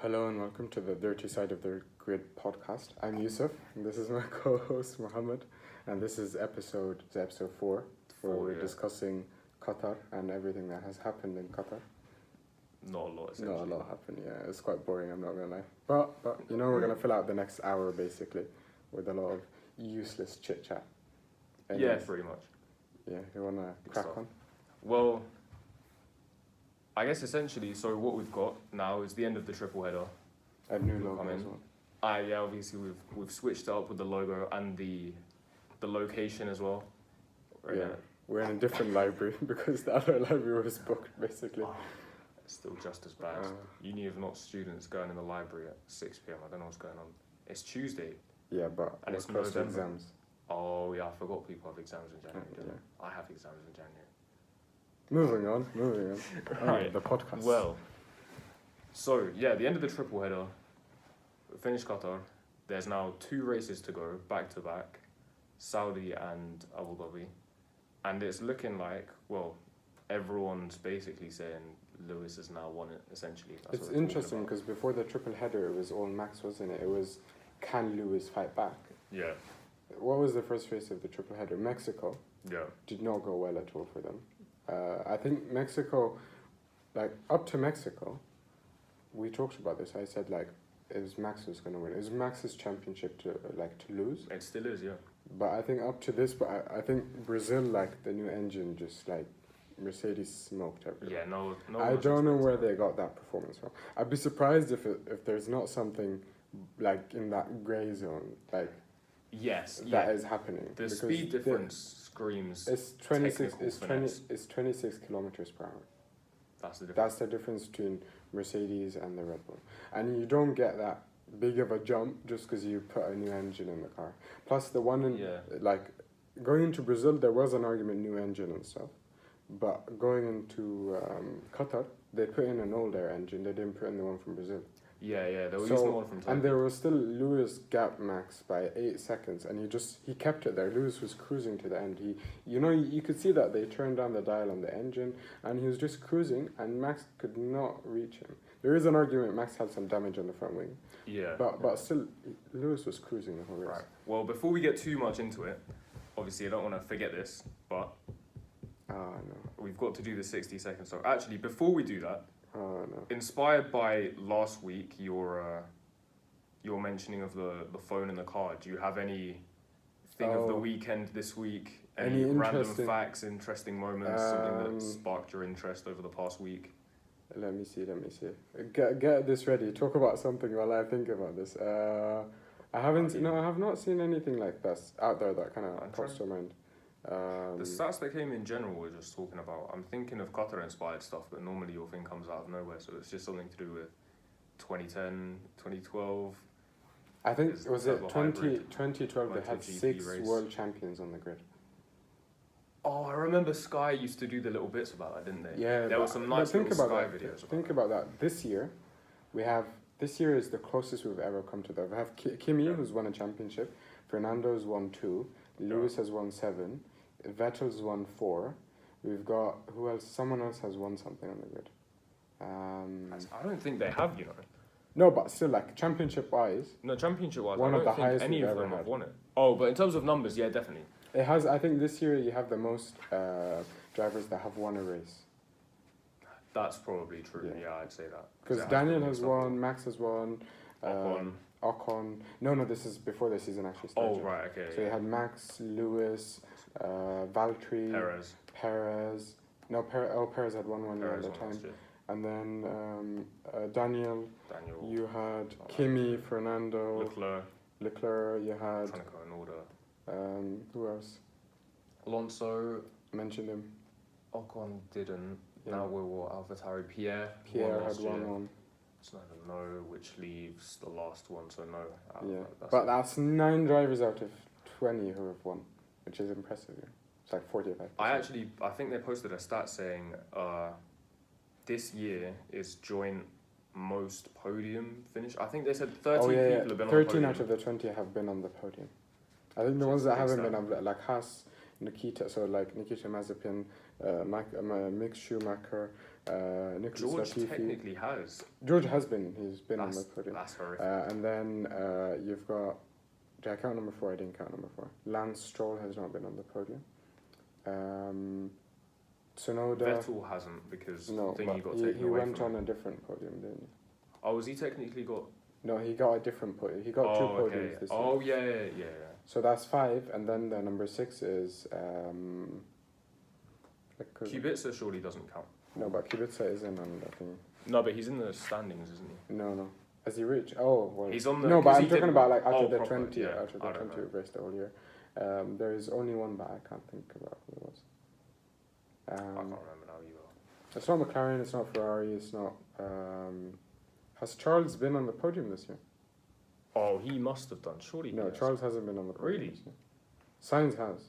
Hello and welcome to the Dirty Side of the Grid podcast. I'm Yusuf, and this is my co-host Mohammed, and this is episode 4, where we're discussing Qatar and everything that has happened in Qatar. Not a lot, essentially. Not a lot happened, yeah. It's quite boring, I'm not gonna lie. But we're gonna fill out the next hour basically with a lot of useless chit chat. Yeah, pretty much. Yeah, you wanna crack on? Well, I guess essentially, so what we've got now is the end of the triple header. A new logo as well. Yeah, obviously we've switched it up with the logo and the location as well. Yeah, we're in a different library because the other library was booked basically. It's still just as bad. Uni have not students going in the library at 6 p.m. I don't know what's going on. It's Tuesday. Yeah, but and it's close to exams. Oh yeah, I forgot people have exams in January. Yeah. I have exams in January. Moving on. Right. The podcast. Well, so yeah, the end of the triple header. We finished Qatar. There's now 2 races to go, back to back, Saudi and Abu Dhabi, and it's looking like, well, everyone's basically saying Lewis has now won it. Essentially, it's interesting because before the triple header, it was all Max, wasn't it? It was, can Lewis fight back? Yeah. What was the first race of the triple header? Mexico. Yeah. Did not go well at all for them. I think Mexico, like up to Mexico, we talked about this. I said like, it was Max who's going to win. It was Max's championship to lose. It still is, yeah. But I think up to this, I think Brazil, like the new engine, just like Mercedes smoked everything. Yeah, no. I don't know where they got that performance from. I'd be surprised if there's not something like in that grey zone, like. Yes, that is happening. The speed difference screams. It's 26. It's 26 kilometers per hour. That's the difference. That's the difference between Mercedes and the Red Bull, and you don't get that big of a jump just because you put a new engine in the car. Plus, the one in like going into Brazil, there was an argument new engine and stuff, but going into Qatar, they put in an older engine. They didn't put in the one from Brazil. Yeah, they were using the one from Turkey. And there was still Lewis gap Max by 8 seconds, and he kept it there. Lewis was cruising to the end. You could see that they turned down the dial on the engine, and he was just cruising, and Max could not reach him. There is an argument Max had some damage on the front wing. Yeah. But still, Lewis was cruising the whole race. Right. Well, before we get too much into it, obviously I don't want to forget this, but no. We've got to do the 60 seconds. So actually, before we do that, no. Inspired by last week, your mentioning of the phone in the car, do you have any thing of the weekend this week? Any random facts, interesting moments, something that sparked your interest over the past week? Let me see. Get this ready. Talk about something while I think about this. I have not seen anything like this out there that kind of pops to mind. The stats that came in general were just talking about, I'm thinking of Qatar inspired stuff, but normally your thing comes out of nowhere, so it's just something to do with 2010, 2012. I think, was it 2012 they had 6 world champions on the grid. Oh, I remember Sky used to do the little bits about that, didn't they? Yeah. There were some nice little Sky videos Think about that. This year is the closest we've ever come to that. We have Kimi, who's won a championship. Fernando's won 2. Lewis has won 7. Vettel's won 4. We've got, who else? Someone else has won something on the grid. I don't think they have, No, but still, like, championship-wise. No, championship-wise, one I of don't the think highest any of them have won it. Oh, but in terms of numbers, yeah, definitely. It has, I think this year you have the most drivers that have won a race. That's probably true, yeah I'd say that. Because Daniel has won, Max has won. Ocon. No, this is before the season actually started. Oh, right, okay. So you had Max, Lewis, Valtteri, Perez. No, Perez had won 1 year at the time. And then Daniel. You had Kimi, Fernando. Leclerc, you had. Trying to go in order. Who else? Alonso. Mentioned him. Ocon didn't. Yeah. Now we're AlphaTauri. Pierre had won one. So I don't know which leaves the last one, so no. But that's 9 drivers out of 20 who have won, which is impressive. Yeah. It's like 45%. I think they posted a stat saying this year is joint most podium finish. I think they said 13 people have been on the podium. 13 out of the 20 have been on the podium. I think the ones that haven't been, like Haas, Nikita, so like Nikita Mazepin, Mick Schumacher, Nicholas George Latifi. technically has. George has been. He's been on the podium. That's horrific. And then you've got. Did I count number 4? I didn't count number 4. Lance Stroll has not been on the podium. Tsunoda. Vettel hasn't because No, he got he taken away went from on him. a different podium, didn't he? Oh, was he technically got? No, he got a different podium. He got 2 podiums this year. Oh, yeah. So that's 5, and then the number 6 is. Kubica surely doesn't count. No, but Kubica isn't on that thing. No, but he's in the standings, isn't he? No. Has he reached? Oh, well. He's on the. No, but 'cause I'm he talking did- about like out oh, of the proper, 20, yeah, out of the I don't 20 know. we've raced the whole year. There is only one, but I can't think about who it was. I can't remember now either. It's not McLaren, it's not Ferrari, it's not. Has Charles been on the podium this year? Oh, he must have done. Surely. No, he has. Charles hasn't been on the podium Really? this year. Sainz has.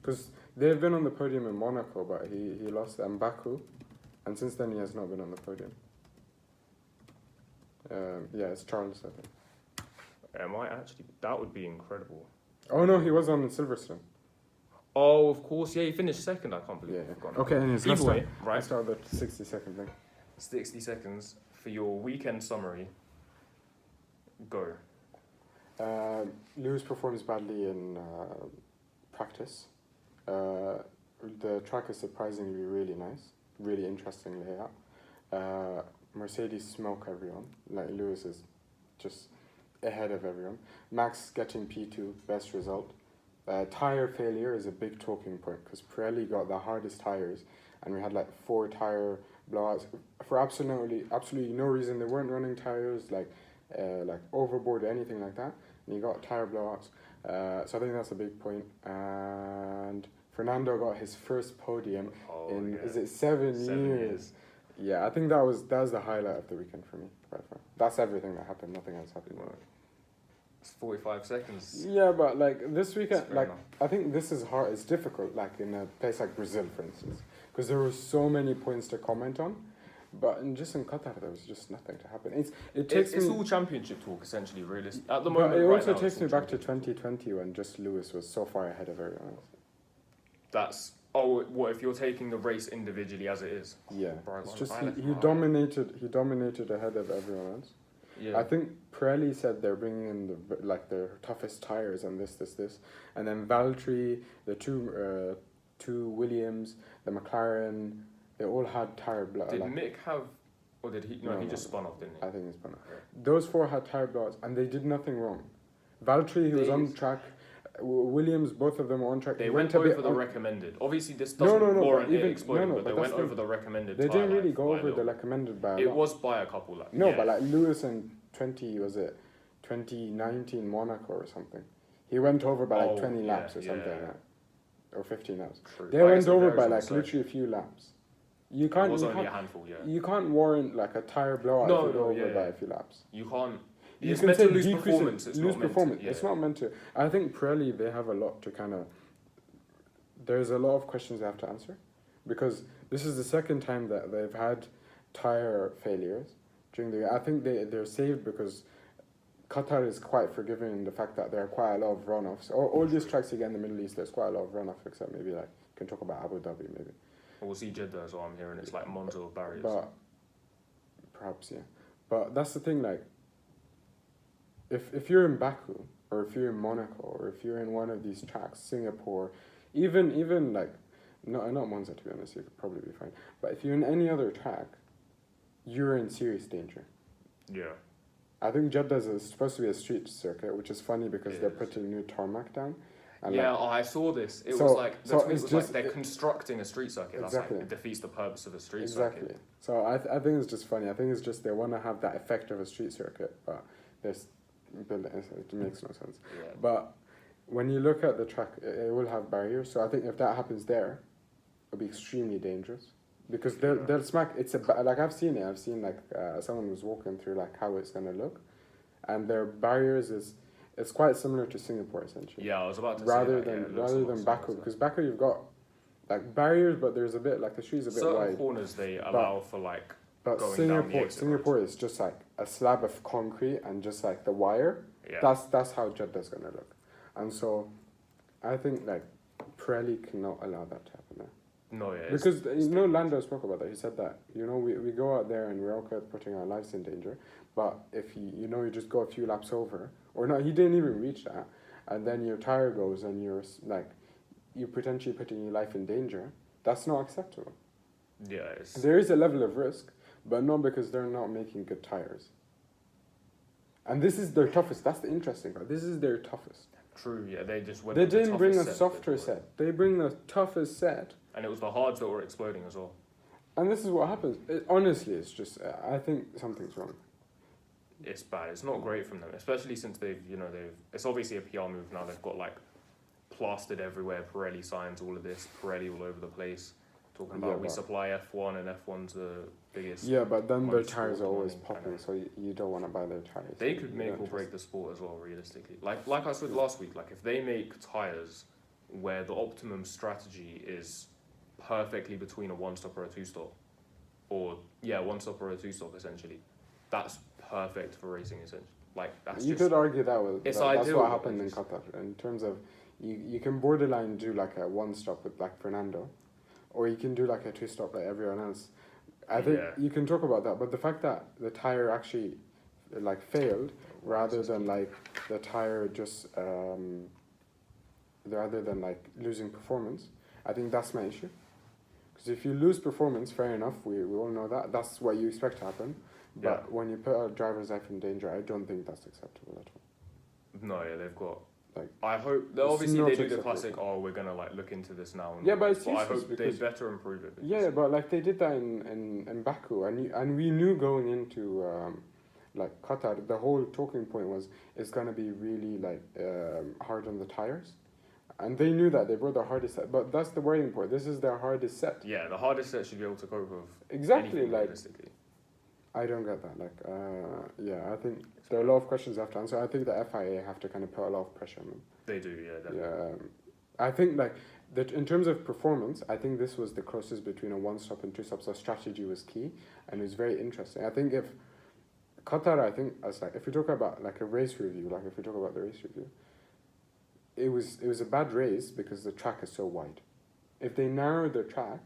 Because they've been on the podium in Monaco, but he lost in Baku, and since then he has not been on the podium. Yeah, it's Charles, I think. Am I actually? That would be incredible. Oh no, he was on Silverstone. Oh, of course. Yeah, he finished second. I can't believe. Yeah. I've forgotten Okay, about anyways, that. Either way, right? Let's start the 60-second thing. 60 seconds for your weekend summary. Go. Lewis performs badly in practice. The track is surprisingly really nice, really interesting layout. Mercedes smoke everyone. Like Lewis is just ahead of everyone. Max getting P2, best result. Tire failure is a big talking point because Pirelli got the hardest tires, and we had like 4 tire blowouts for absolutely no reason. They weren't running tires like overboard or anything like that, and you got tire blowouts. So I think that's a big point. And Fernando got his first podium in is it 7 years? Yeah, I think that was the highlight of the weekend for me. By far. That's everything that happened. Nothing else happened. It's 45 seconds. Yeah, but like this weekend, Fair like enough. I think this is hard. It's difficult, like in a place like Brazil, for instance, because there were so many points to comment on. But in Qatar, there was just nothing to happen. It's all championship talk, essentially, realistic. At the but moment, it right also now, takes it's me all back to championship 2020 when just Lewis was so far ahead of everyone else. That's what if you're taking the race individually as it is? Yeah, Right, it's well, just right, he right. dominated ahead of everyone else. Yeah. I think Pirelli said they're bringing in their toughest tires and this, and then Valtteri, the two Williams, the McLaren, they all had tire blowouts. Did Mick have, or did he? No, he just no. spun off, didn't he? I think it's spun off. Those 4 had tire blowouts, and they did nothing wrong. Valtteri, he was on track. Williams, both of them were on track. They He went a bit over the on- recommended. Obviously, this No, doesn't no, no, warrant but it even- exploding, no, no, but they but went that's over the recommended. They tire didn't really life go by a over the little. recommended by a It lot. was by a couple. Like, No, yeah. but like Lewis in 2019 Monaco or something. He went over by like 20 laps or something like that. Or 15 laps. True. They I went guess it over varies by on like the literally a few laps. You It can't was you only a can't, handful, yeah. you can't warrant like a tire blowout No, if you go no, over yeah, by yeah. a few laps. You can't. You It's can meant say to lose decrease it, performance. It's lose not meant performance. to, It's not meant to. I think Pirelli, they have a lot to kind of. There's a lot of questions they have to answer, because this is the second time that they've had tire failures during the year. I think they're saved because Qatar is quite forgiving in the fact that there are quite a lot of runoffs. All these tracks you get in the Middle East, there's quite a lot of runoff, except maybe like you can talk about Abu Dhabi maybe. We'll see Jeddah as well. I'm hearing it's like Monza of barriers. But perhaps, yeah. But that's the thing, like, if you're in Baku, or if you're in Monaco, or if you're in one of these tracks, Singapore, even like, not Monza to be honest, you could probably be fine. But if you're in any other track, you're in serious danger. Yeah. I think Jeddah is supposed to be a street circuit, which is funny because It they're is. putting new tarmac down. And Yeah, like, I saw this. It So- was like so the tweet it's was just- like they're constructing a street circuit. That's Exactly. like it defeats the purpose of a street exactly. circuit. So I think it's just funny. I think it's just they want to have that effect of a street circuit, but this building it makes no sense. Yeah. But when you look at the track, it will have barriers. So I think if that happens there, it'll be extremely dangerous because they'll smack. Like I've seen it. I've seen like someone was walking through like how it's gonna look, and their barriers is. It's quite similar to Singapore essentially. Yeah, I was about to rather say that, than yeah, rather than Baku, because Baku you've got like barriers, but there's a bit like the street's a bit certain wide. corners they allow for like But going down the Singapore, exit Singapore roads. is just like a slab of concrete and just like the wire. Yeah. That's how Jeddah's gonna look, and so I think like Pirelli cannot allow that to happen there. No, yeah. Because Lando spoke about that. He said that we go out there and we're okay with putting our lives in danger, but if you just go a few laps over, or no, he didn't even reach that, and then your tire goes and you're potentially putting your life in danger. That's not acceptable. Yeah, there is a level of risk, but not because they're not making good tires. And this is their toughest. That's the interesting part. This is their toughest. True. Yeah, they just went. They didn't bring a softer set. They bring the toughest set. And it was the hards that were exploding as well. And this is what happens. Honestly, it's just I think something's wrong. It's bad. It's not great from them, especially since they've. It's obviously a PR move now. They've got plastered everywhere, Pirelli signs, all of this, Pirelli all over the place. Talking about we supply F1 and F1's the biggest. Yeah, but then their tires are always popping, so you don't want to buy their tires. They could make or break the sport as well, realistically. Like I said last week, if they make tires where the optimum strategy is perfectly between a one-stop or a two-stop, one-stop or a two-stop essentially, that's perfect for racing essentially. You could argue that that's what happened in Qatar in terms of you can borderline do a one-stop with Fernando. Or you can do a two-stop like everyone else. I think you can talk about that, but the fact that the tire actually failed rather than the tire just rather than losing performance, I think that's my issue. Because if you lose performance, fair enough, we all know that. That's what you expect to happen. But when you put a driver's life in danger, I don't think that's acceptable at all. No, yeah, they've got... I hope they do the classic. We're gonna look into this now. But it's useless. I hope they better improve it. Yeah, but they did that in Baku, and we knew going into Qatar, the whole talking point was it's gonna be really hard on the tires, and they knew that they brought the hardest set. But that's the worrying point. This is their hardest set. Yeah, the hardest set should be able to cope with. Exactly, realistically. I don't get that. I think there are a lot of questions I have to answer. I think the FIA have to kind of put a lot of pressure on them. They do, yeah, definitely. Yeah, I think that in terms of performance, I think this was the closest between a one-stop and two-stop. So strategy was key, and it was very interesting. I think if Qatar, if we talk about a race review, if we talk about the race review, it was a bad race because the track is so wide. If they narrowed the track,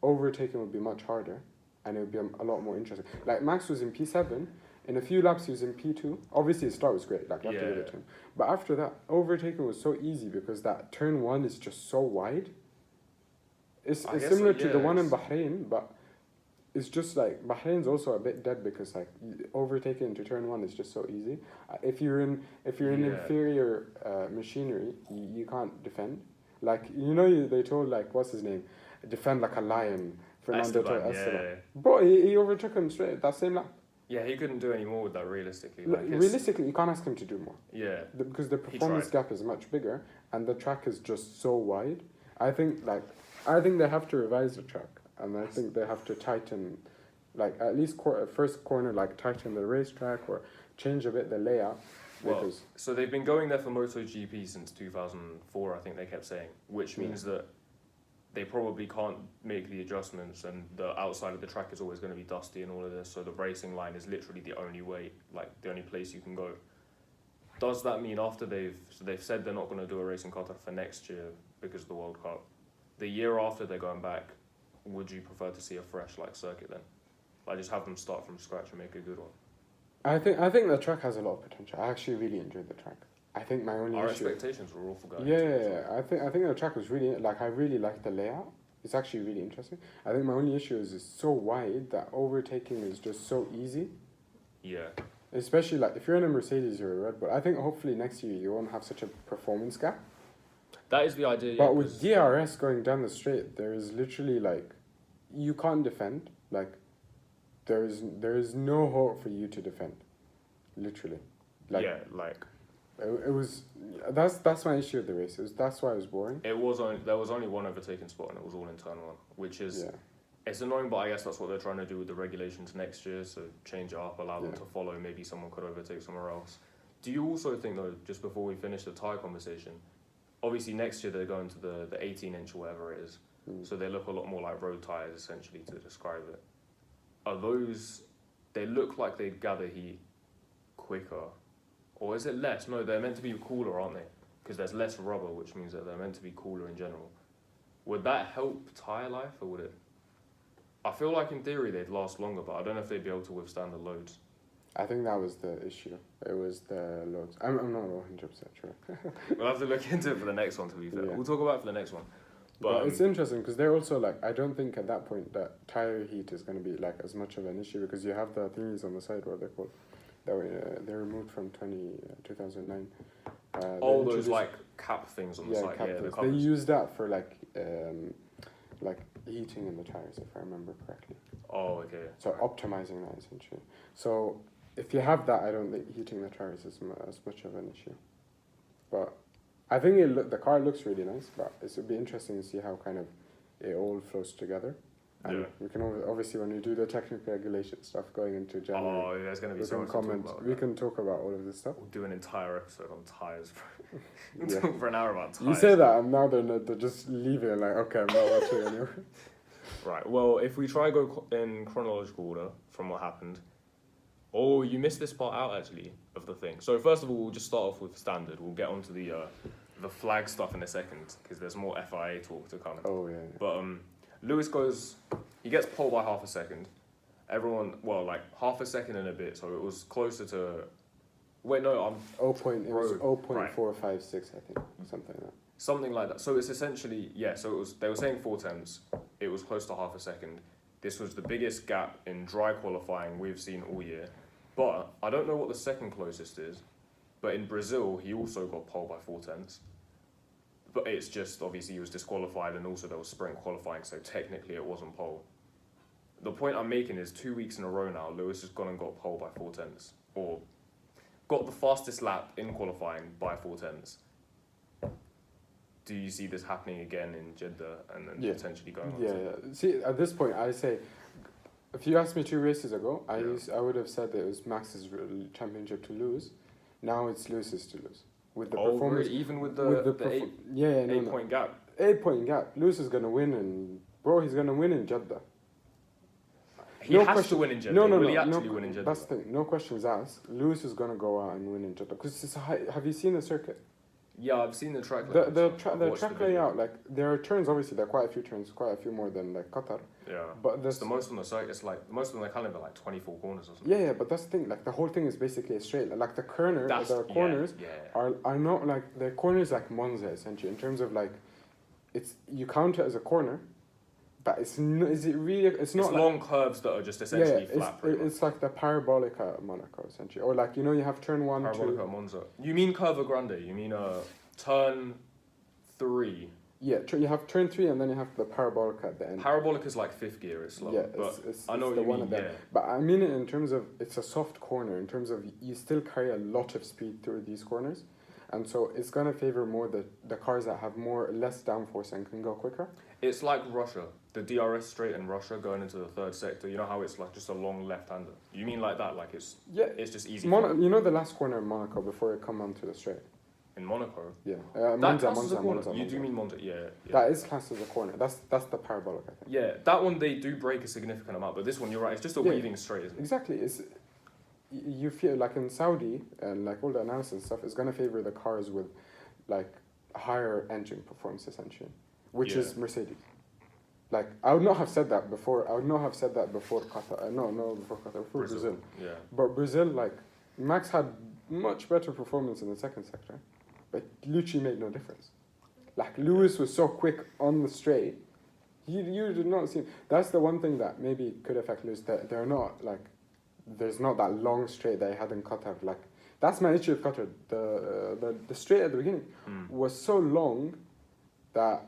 overtaking would be much harder. And it would be a lot more interesting. Max was in P7, in a few laps he was in P2. Obviously his start was great, you have to give it to him. But after that, overtaking was so easy because that turn one is just so wide. It's similar to the one in Bahrain, but it's just Bahrain's also a bit dead because overtaking into turn one is just so easy. If you're in inferior machinery, you can't defend. They told what's his name, defend like a lion. Fernando Esteban. Bro, he overtook him straight that same lap. Yeah, he couldn't do any more with that realistically. Realistically, you can't ask him to do more. Yeah. Because the performance gap is much bigger and the track is just so wide. I think they have to revise the track and I think they have to tighten, at least first corner, tighten the racetrack or change a bit the layout. So they've been going there for MotoGP since 2004, I think they kept saying, which means that they probably can't make the adjustments and the outside of the track is always going to be dusty and all of this, so the racing line is literally the only way, the only place you can go. Does that mean after they've said they're not going to do a race in Qatar for next year because of the World Cup, the year after they're going back, would you prefer to see a fresh circuit then? Just have them start from scratch and make a good one? I think the track has a lot of potential. I actually really enjoyed the track. I think my only Our issue... expectations were awful going. Yeah. I think the track was really... I really liked the layout. It's actually really interesting. I think my only issue is it's so wide that overtaking is just so easy. Yeah. Especially if you're in a Mercedes or a Red Bull. I think hopefully next year you won't have such a performance gap. That is the idea. But with DRS going down the straight, there is literally you can't defend. There is no hope for you to defend. Literally. It was that's my issue with the race. That's why it was boring. There was only one overtaking spot and it was all in turn one, which is it's annoying, but I guess that's what they're trying to do with the regulations next year. So change it up, allow them to follow. Maybe someone could overtake somewhere else. Do you also think though, just before we finish the tyre conversation, obviously next year they're going to the 18-inch or whatever it is, so they look a lot more like road tyres essentially to describe it. Are those? They look like they gather heat quicker. Or is it less? No, they're meant to be cooler, aren't they? Because there's less rubber, which means that they're meant to be cooler in general. would that help tyre life or would it? I feel like in theory they'd last longer, but I don't know if they'd be able to withstand the loads. I think that was the issue. It was the loads. I'm not 100% sure. We'll have to look into it for the next one, to be fair. Yeah. We'll talk about it for the next one. But it's interesting because they're also like, I don't think at that point that tire heat is going to be like as much of an issue because you have the thingies on the side, what they're called. That were, they removed from 2009. All those like cap things on the side. Cap yeah, things. the They use that for like heating in the tires, if I remember correctly. Oh, okay. So optimizing that essentially. So if you have that, I don't think heating the tires is as much of an issue. But I think the car looks really nice, but it would be interesting to see how kind of it all flows together. And we can obviously, when we do the technical regulation stuff going into January, there's going to be so much to talk about. We can talk about all of this stuff. We'll do an entire episode on tyres. We'll talk for an hour about tyres. You say that, and now they're just leaving it like, okay, I'm not watching anymore. Right, well, if we try go in chronological order from what happened. Oh, you missed this part out, actually, of the thing. So first of all, we'll just start off with standard. We'll get onto the flag stuff in a second, because there's more FIA talk to come. Oh, yeah. But Lewis he gets pole by half a second. Everyone, well, like half a second and a bit, so it was closer to... Wait, no, I'm... It was 0.456, I think, something like that. Something like that. So it's essentially, so it was. They were saying 4/10. It was close to half a second. This was the biggest gap in dry qualifying we've seen all year. But I don't know what the second closest is. But in Brazil, he also got pole by 4/10. But it's just, obviously, he was disqualified and also there was sprint qualifying, so technically it wasn't pole. The point I'm making is 2 weeks in a row now, Lewis has gone and got pole by 4/10. Or got the fastest lap in qualifying by 4/10. Do you see this happening again in Jeddah and then potentially going on? Yeah. See, at this point, I say, if you asked me 2 races ago, I would have said that it was Max's championship to lose. Now it's Lewis's to lose. With the performance, really? Even with the 8 point gap. 8 point gap. Lewis is gonna win, and he's gonna win in Jeddah. He has to win in Jeddah. Will he actually win in Jeddah? That's the thing. No questions asked. Lewis is gonna go out and win in Jeddah because have you seen the circuit? Yeah, I've seen the track. The track layout, like there are turns. Obviously, there are quite a few turns, quite a few more than like Qatar. Yeah, but it's the most on the circuit. It's like the most on the calendar, like 24 corners or something. Yeah, but that's the thing. Like the whole thing is basically a straight. Like the corners are not like the corners like Monza essentially in terms of like, you count it as a corner, but it's not. Is it really? It's not. It's long curves that are just essentially flat. It's like the parabolica at Monaco essentially, or like you have turn 1, parabolica 2. At Monza. You mean Curva Grande? You mean turn 3? Yeah, you have turn 3 and then you have the parabolica at the end. Parabolica is like 5th gear. It's slow. Yeah, I know what you mean. Yeah. But I mean it in terms of it's a soft corner. In terms of you still carry a lot of speed through these corners. And so it's going to favour more the cars that have less downforce and can go quicker. It's like Russia, the DRS straight in Russia going into the third sector. You know how it's like just a long left-hander? You mean like that? Like it's just easy. The last corner in Monaco before it come onto the straight? In Monaco? Yeah. Monza. You do mean Monza, yeah. That is classed as a corner. That's the parabolic, I think. Yeah, that one they do break a significant amount, but this one, you're right, it's just a weaving straight, isn't it? Exactly. You feel like in Saudi and like all the analysis and stuff is going to favor the cars with like higher engine performance essentially, which is Mercedes. Like I would not have said that before. I would not have said that before Qatar. Before Qatar, before Brazil. Yeah. But Brazil, like Max had much better performance in the second sector, but literally made no difference. Like Lewis was so quick on the straight, you did not see him. That's the one thing that maybe could affect Lewis. That they're not like. There's not that long straight that I had in Qatar. Like that's my issue with Qatar. The straight at the beginning was so long that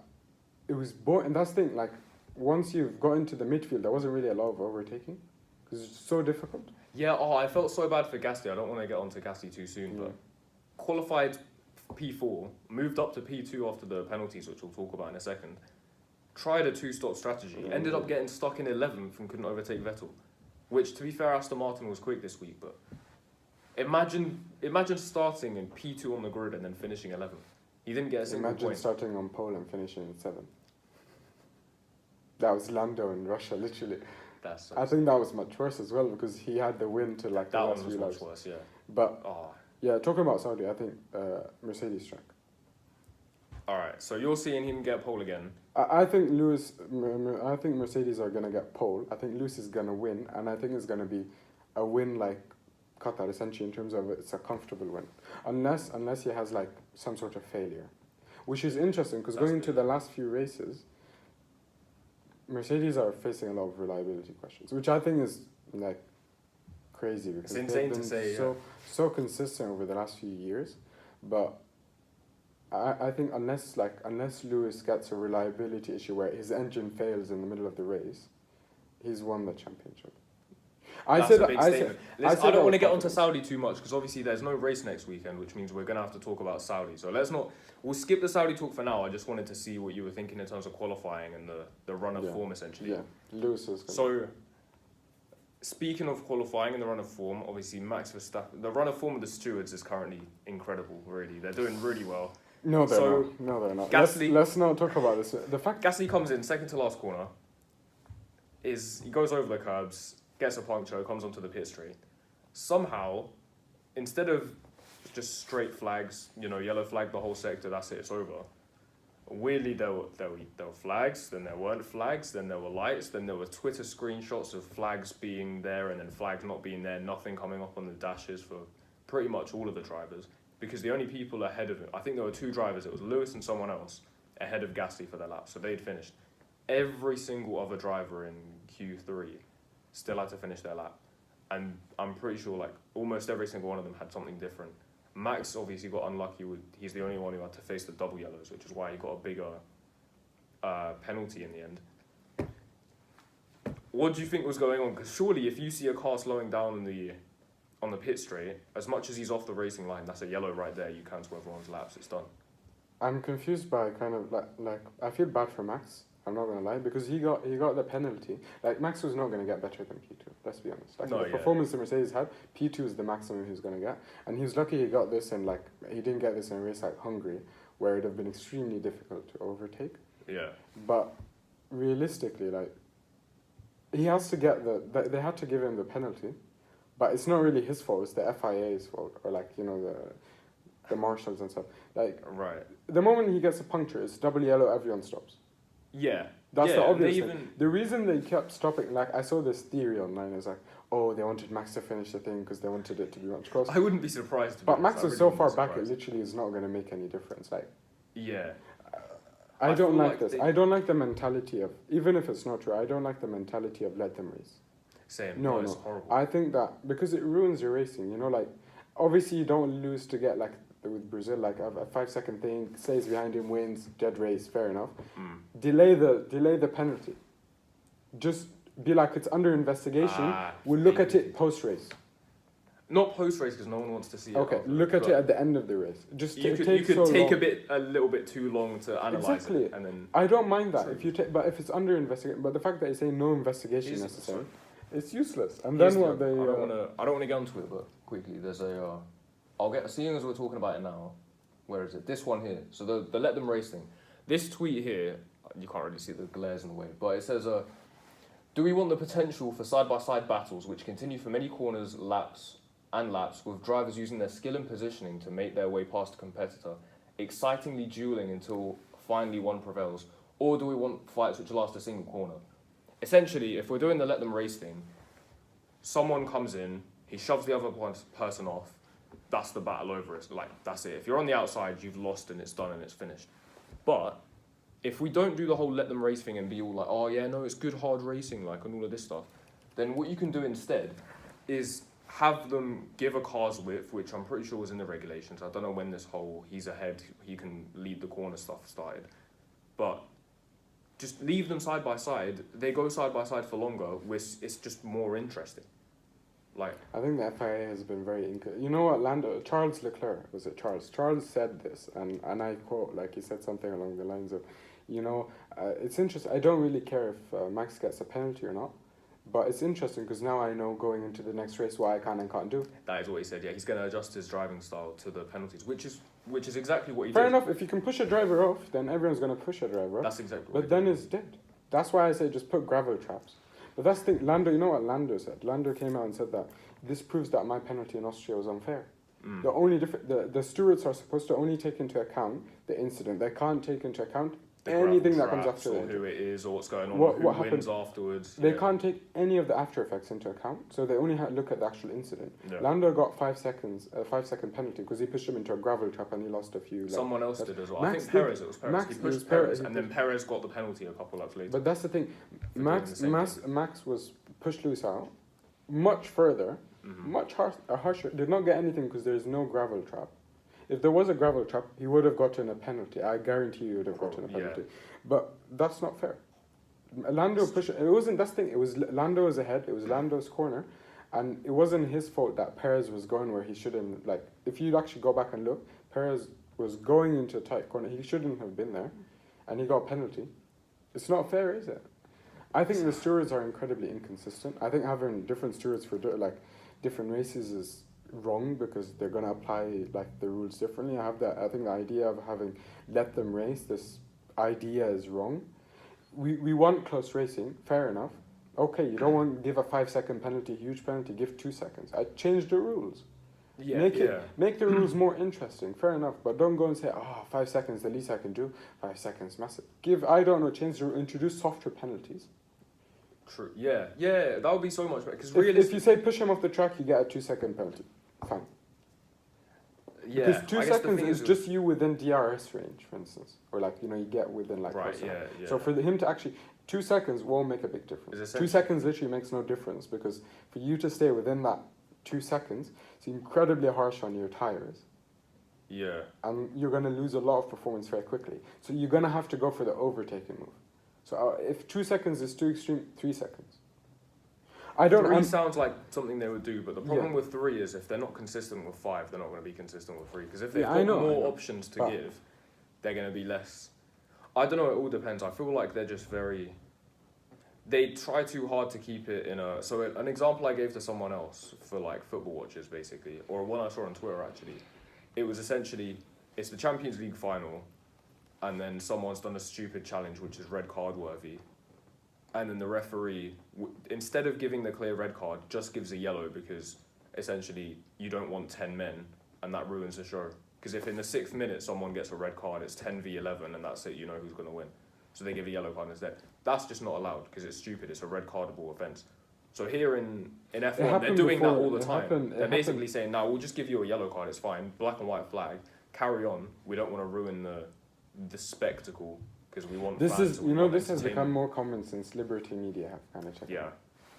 it was boring. And that's the thing. Like once you've got into the midfield, there wasn't really a lot of overtaking because it's so difficult. Yeah. I felt so bad for Gasly. I don't want to get onto Gasly too soon, but qualified P4, moved up to P2 after the penalties, which we'll talk about in a second. Tried a 2-stop strategy. Ended up getting stuck in 11th and couldn't overtake Vettel. Which, to be fair, Aston Martin was quick this week, but imagine starting in P2 on the grid and then finishing 11th. He didn't get a single point. Imagine starting on pole and finishing in 7th. That was Lando in Russia, literally. I think that was much worse as well because he had the win to like the last few laps. That one was much worse, yeah. But talking about Saudi, I think Mercedes track. All right, so you're seeing him get pole again. I think I think Mercedes are gonna get pole. I think Lewis is gonna win, and I think it's gonna be a win like Qatar, essentially in terms of it's a comfortable win, unless he has like some sort of failure, which is interesting because going into the last few races, Mercedes are facing a lot of reliability questions, which I think is like crazy because it's insane they've been to say so consistent over the last few years, but. I think unless Lewis gets a reliability issue where his engine fails in the middle of the race, he's won the championship. I don't want to get onto Saudi too much because obviously there's no race next weekend, which means we're going to have to talk about Saudi. So we'll skip the Saudi talk for now. I just wanted to see what you were thinking in terms of qualifying and the run of form essentially. Yeah, Lewis is So, speaking of qualifying and the run of form, obviously Max Verstappen, the run of form of the stewards is currently incredible, really. They're doing really well. No, they're not. Gasly, let's not talk about this. The fact Gasly comes in second to last corner. He goes over the curbs, gets a puncture, comes onto the pit straight. Somehow, instead of just straight flags, yellow flag the whole sector, that's it, it's over. Weirdly, there were flags, then there weren't flags, then there were lights, then there were Twitter screenshots of flags being there and then flags not being there, nothing coming up on the dashes for pretty much all of the drivers. Because the only people ahead of him, I think there were two drivers, it was Lewis and someone else, ahead of Gasly for their lap, so they'd finished. Every single other driver in Q3 still had to finish their lap. And I'm pretty sure almost every single one of them had something different. Max obviously got unlucky, he's the only one who had to face the double yellows, which is why he got a bigger penalty in the end. What do you think was going on? Because surely if you see a car slowing down on the pit straight, as much as he's off the racing line, that's a yellow right there, you cancel everyone's laps, it's done. I'm confused by kind of like I feel bad for Max, I'm not gonna lie, because he got the penalty. Max was not gonna get better than P2, let's be honest. Performance the Mercedes had, P2 is the maximum he's gonna get. And he was lucky he got this in he didn't get this in a race like Hungary, where it'd have been extremely difficult to overtake. Yeah. But realistically, he has to get they had to give him the penalty. But it's not really his fault, it's the FIA's fault, or the marshals and stuff. Right. The moment he gets a puncture, it's double yellow, everyone stops. Yeah. That's the obvious thing. The reason they kept stopping, I saw this theory online, is they wanted Max to finish the thing because they wanted it to be much closer. I wouldn't be surprised. But Max was so far back, it literally is not going to make any difference. Yeah. I don't like this. I don't like the mentality of, even if it's not true, I don't like the mentality of let them race. Same. No, it's horrible. I think that because it ruins your racing. Obviously you don't lose to get with Brazil, a 5-second thing, stays behind him, wins, dead race, fair enough. Delay the penalty. Just be it's under investigation. We'll look at it post race. Not post race because no one wants to see it. Okay, look at it at the end of the race. Just you could take a little bit too long to analyze it, and then I don't mind that but if it's under investigation. But the fact that you say no investigation necessary. It's useless. And then what they... I don't want to get onto it, but quickly, there's seeing as we're talking about it now, where is it? This one here. So the let them race thing. This tweet here, you can't really see the glares in the way, but it says, do we want the potential for side-by-side battles which continue for many corners, laps, with drivers using their skill and positioning to make their way past a competitor, excitingly dueling until finally one prevails? Or do we want fights which last a single corner? Essentially, if we're doing the let them race thing, someone comes in, he shoves the other person off, that's the battle over. It's that's it. If you're on the outside, you've lost and it's done and it's finished. But if we don't do the whole let them race thing and be all oh yeah, no, it's good hard racing, and all of this stuff, then what you can do instead is have them give a car's width, which I'm pretty sure was in the regulations. I don't know when this whole he's ahead, he can lead the corner stuff started. But just leave them side by side. They go side by side for longer. It's just more interesting. I think the FIA has been very you know what, Charles Leclerc, was it Charles? Charles said this, and I quote, he said something along the lines of, it's interesting. I don't really care if Max gets a penalty or not, but it's interesting because now I know going into the next race what I can and can't do. That is what he said. Yeah, he's going to adjust his driving style to the penalties, which is exactly what he did. Fair enough. If you can push a driver off, then everyone's going to push a driver off. That's exactly. But then it's dead. That's why I say just put gravel traps. But that's the thing. Lando, you know what Lando said? Lando came out and said that this proves that my penalty in Austria was unfair. The only the stewards are supposed to only take into account the incident. They can't take into account anything that comes after or it. who it is, or what's going on, What who wins happened afterwards. They can't take any of the after effects into account, so they only look at the actual incident. Lando got 5 seconds, a 5-second penalty because he pushed him into a gravel trap and he lost a few. Like, someone else did as well. Max I think Perez. It was Perez. He pushed Perez, and then Perez got the penalty a couple laps later. But that's the thing. Max was pushed Lewis out much further, much harsher. Did not get anything because there is no gravel trap. If there was a gravel trap, he would have gotten a penalty. I guarantee you would have gotten a penalty. But that's not fair. Lando pushed. It wasn't that thing. It was Lando was ahead. It was Lando's corner, and it wasn't his fault that Perez was going where he shouldn't. Like, if you actually go back and look, Perez was going into a tight corner. He shouldn't have been there, and he got a penalty. It's not fair, is it? I think the stewards are incredibly inconsistent. I think having different stewards for different races is wrong because they're going to apply like the rules differently. I think the idea of having let them race, this idea is wrong. We want close racing, fair enough. Okay, you don't want to give a 5-second penalty, huge penalty, give 2 seconds. I changed the rules. Make the rules more interesting, fair enough, but don't go and say, 5 seconds, the least I can do, 5 seconds, massive. Introduce softer penalties. True, yeah, that would be so much better. Because if you say push him off the track, you get a 2-second penalty. Fine. Yeah, because 2 seconds is just you within DRS range, for instance, or you get within So for him to actually 2 seconds won't make a big difference. 2 seconds literally makes no difference because for you to stay within that 2 seconds, it's incredibly harsh on your tires. Yeah. And you're going to lose a lot of performance very quickly. So you're going to have to go for the overtaking move. So if 2 seconds is too extreme, 3 seconds. Three sounds like something they would do, but the problem with 3 is if they're not consistent with 5, they're not going to be consistent with 3. Because if they've got more options to give, they're going to be less. I don't know, it all depends. I feel like they're just they try too hard to keep it in a... So an example I gave to someone else for football watchers basically, or one I saw on Twitter actually, it was essentially, it's the Champions League final, and then someone's done a stupid challenge which is red card worthy, and then the referee, instead of giving the clear red card, just gives a yellow because essentially you don't want 10 men and that ruins the show. Because if in the 6th minute someone gets a red card, it's 10v11 and that's it, you know who's going to win. So they give a yellow card instead. That's just not allowed because it's stupid, it's a red cardable offence. So here in F1, they're doing that all the time. They're basically saying, no, we'll just give you a yellow card, it's fine, black and white flag, carry on, we don't want to ruin the spectacle. Because we want this has become more common since Liberty Media have kind of checked. Yeah.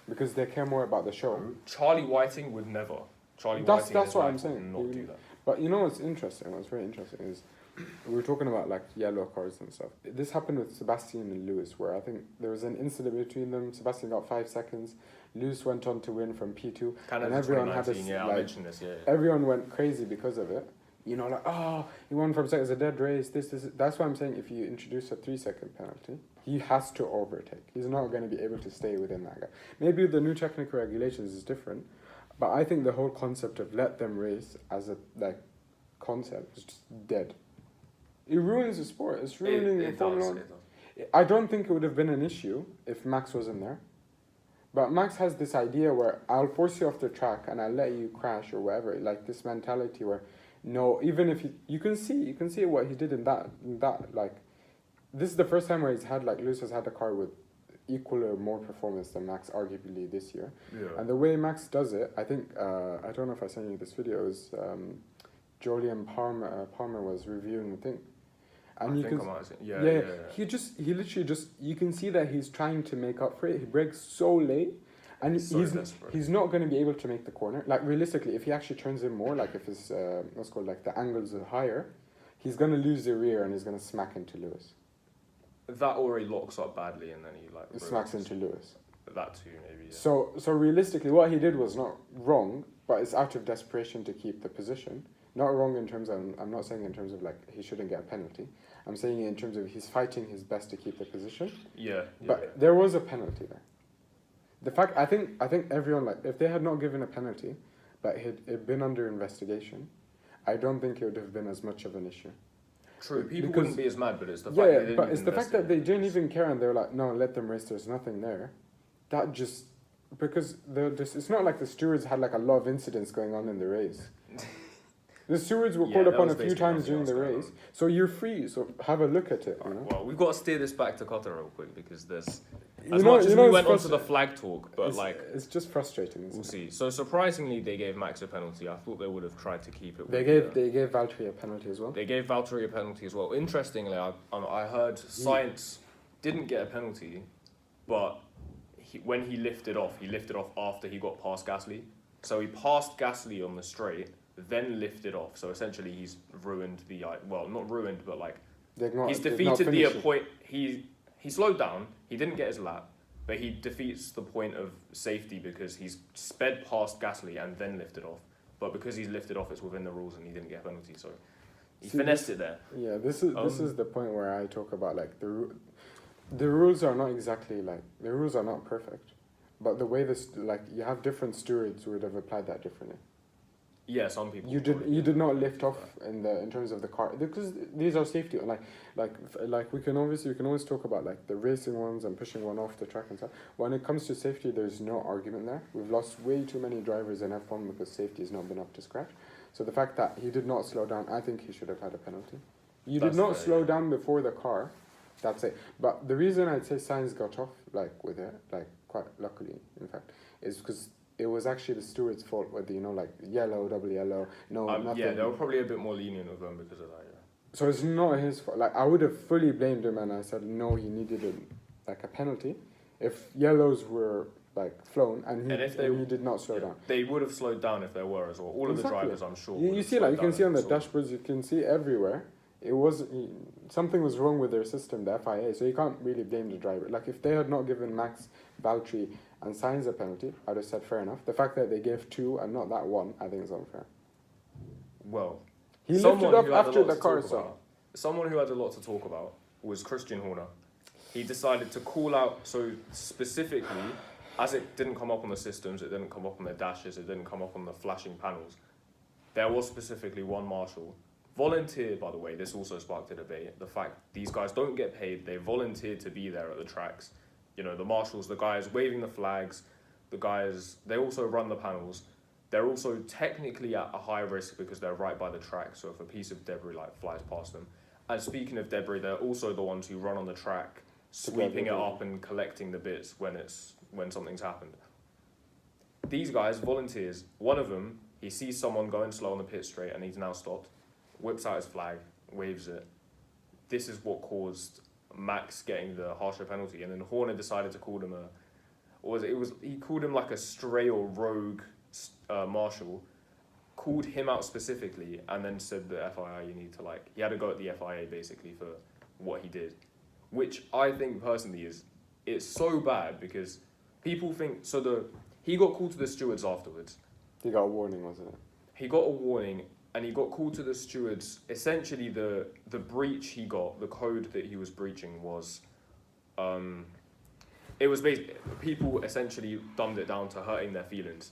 Because they care more about the show. Charlie Whiting would never. That's what I'm saying. Not do that. But what's interesting? What's very interesting is we were talking about yellow cards and stuff. This happened with Sebastian and Lewis, where I think there was an incident between them. Sebastian got 5 seconds. Lewis went on to win from P2, and everyone had this. I mentioned this. Yeah. Everyone went crazy because of it. He won from seconds, a dead race, this. That's why I'm saying if you introduce a 3-second penalty, he has to overtake. He's not going to be able to stay within that gap. Maybe the new technical regulations is different, but I think the whole concept of let them race as a concept is just dead. It ruins the sport. It's ruining Formula 1. I don't think it would have been an issue if Max wasn't there. But Max has this idea where I'll force you off the track and I'll let you crash or whatever. This mentality where no, even if you can see what he did in that this is the first time where he's had Lewis has had a car with equal or more performance than Max arguably this year. Yeah. And the way Max does it, I think I don't know if I sent you this video, is Julian Palmer was reviewing the thing. And he literally just you can see that he's trying to make up for it. He brakes so late. And he's not going to be able to make the corner. Realistically, if he actually turns in more, if his the angles are higher, he's going to lose the rear and he's going to smack into Lewis. That already locks up badly, and then he smacks into Lewis. That too, maybe. Yeah. So realistically, what he did was not wrong, but it's out of desperation to keep the position. Not wrong in terms of I'm not saying in terms of he shouldn't get a penalty. I'm saying in terms of he's fighting his best to keep the position. Yeah. But there was a penalty there. The fact I think everyone if they had not given a penalty, but it had been under investigation, I don't think it would have been as much of an issue. True, people wouldn't be as mad, but it's the fact but it's the fact that they didn't even care and they're like, no, let them race. There's nothing there. That just because it's not like the stewards had a lot of incidents going on in the race. The stewards were Yeah, called that upon was a few basically times nothing during else the going race, on. so you're free. So have a look at it. You know? Well, we've got to steer this back to Qatar real quick because there's You as know- much you as know we it's went on to the frustra- flag talk, but it's just frustrating. Isn't we'll it? see. So surprisingly, they gave Max a penalty. I thought they would have tried to keep it. They gave Valtteri a penalty as well. They gave Valtteri a penalty as well. Interestingly, I heard Science didn't get a penalty, but when he lifted off after he got past Gasly. So he passed Gasly on the straight, then lifted off. So essentially, he's ruined the well, not ruined, but like he's defeated the point. He slowed down. He didn't get his lap, but he defeats the point of safety because he's sped past Gasly and then lifted off. But because he's lifted off, it's within the rules, and he didn't get a penalty. So he finessed it there. Yeah, this is the point where I talk about like the rules are not exactly like the rules are not perfect, but the way this like you have different stewards who would have applied that differently. Yeah, some people. You did not lift off in terms of the car because these are safety like we can always talk about like the racing ones and pushing one off the track and stuff. When it comes to safety, there's no argument there. We've lost way too many drivers in F1 because safety has not been up to scratch. So the fact that he did not slow down, I think he should have had a penalty. You did not slow down before the car. That's it. But the reason I'd say Sainz got off like with it, like quite luckily, in fact, is because it was actually the steward's fault with like yellow, double yellow, nothing. Yeah, they were probably a bit more lenient with him because of that. Yeah. So it's not his fault. Like I would have fully blamed him, and I said no, he needed a penalty. If yellows were like flown, and he did not slow down. They would have slowed down if there were as well. All of the drivers, I'm sure. You see, like you can see on the dashboards, you can see everywhere. It was something was wrong with their system, the FIA. So you can't really blame the driver. Like if they had not given Max, Valtteri, and Sainz a penalty, I'd have said fair enough. The fact that they gave 2 and not that 1, I think is unfair. Well, he lifted up after the car stop. Someone who had a lot to talk about was Christian Horner. He decided to call out, so specifically, as it didn't come up on the systems, it didn't come up on the dashes, it didn't come up on the flashing panels, there was specifically one marshal. Volunteered, by the way, this also sparked a debate. The fact these guys don't get paid, they volunteered to be there at the tracks. You know, the marshals, the guys waving the flags, the guys, they also run the panels. They're also technically at a high risk because they're right by the track, so if a piece of debris flies past them. And speaking of debris, they're also the ones who run on the track, sweeping it up and collecting the bits when something's happened. These guys, volunteers, one of them, he sees someone going slow on the pit straight and he's now stopped, whips out his flag, waves it. This is what caused Max getting the harsher penalty, and then Horner decided to call him he called him like a stray or rogue marshal, called him out specifically, and then said the FIA he had to go at the FIA basically for what he did, which I think personally it's so bad because people think he got called to the stewards afterwards. He got a warning, wasn't it? He got a warning. And he got called to the stewards. Essentially, the breach he got, the code that he was breaching was, it was basically people essentially dumbed it down to hurting their feelings.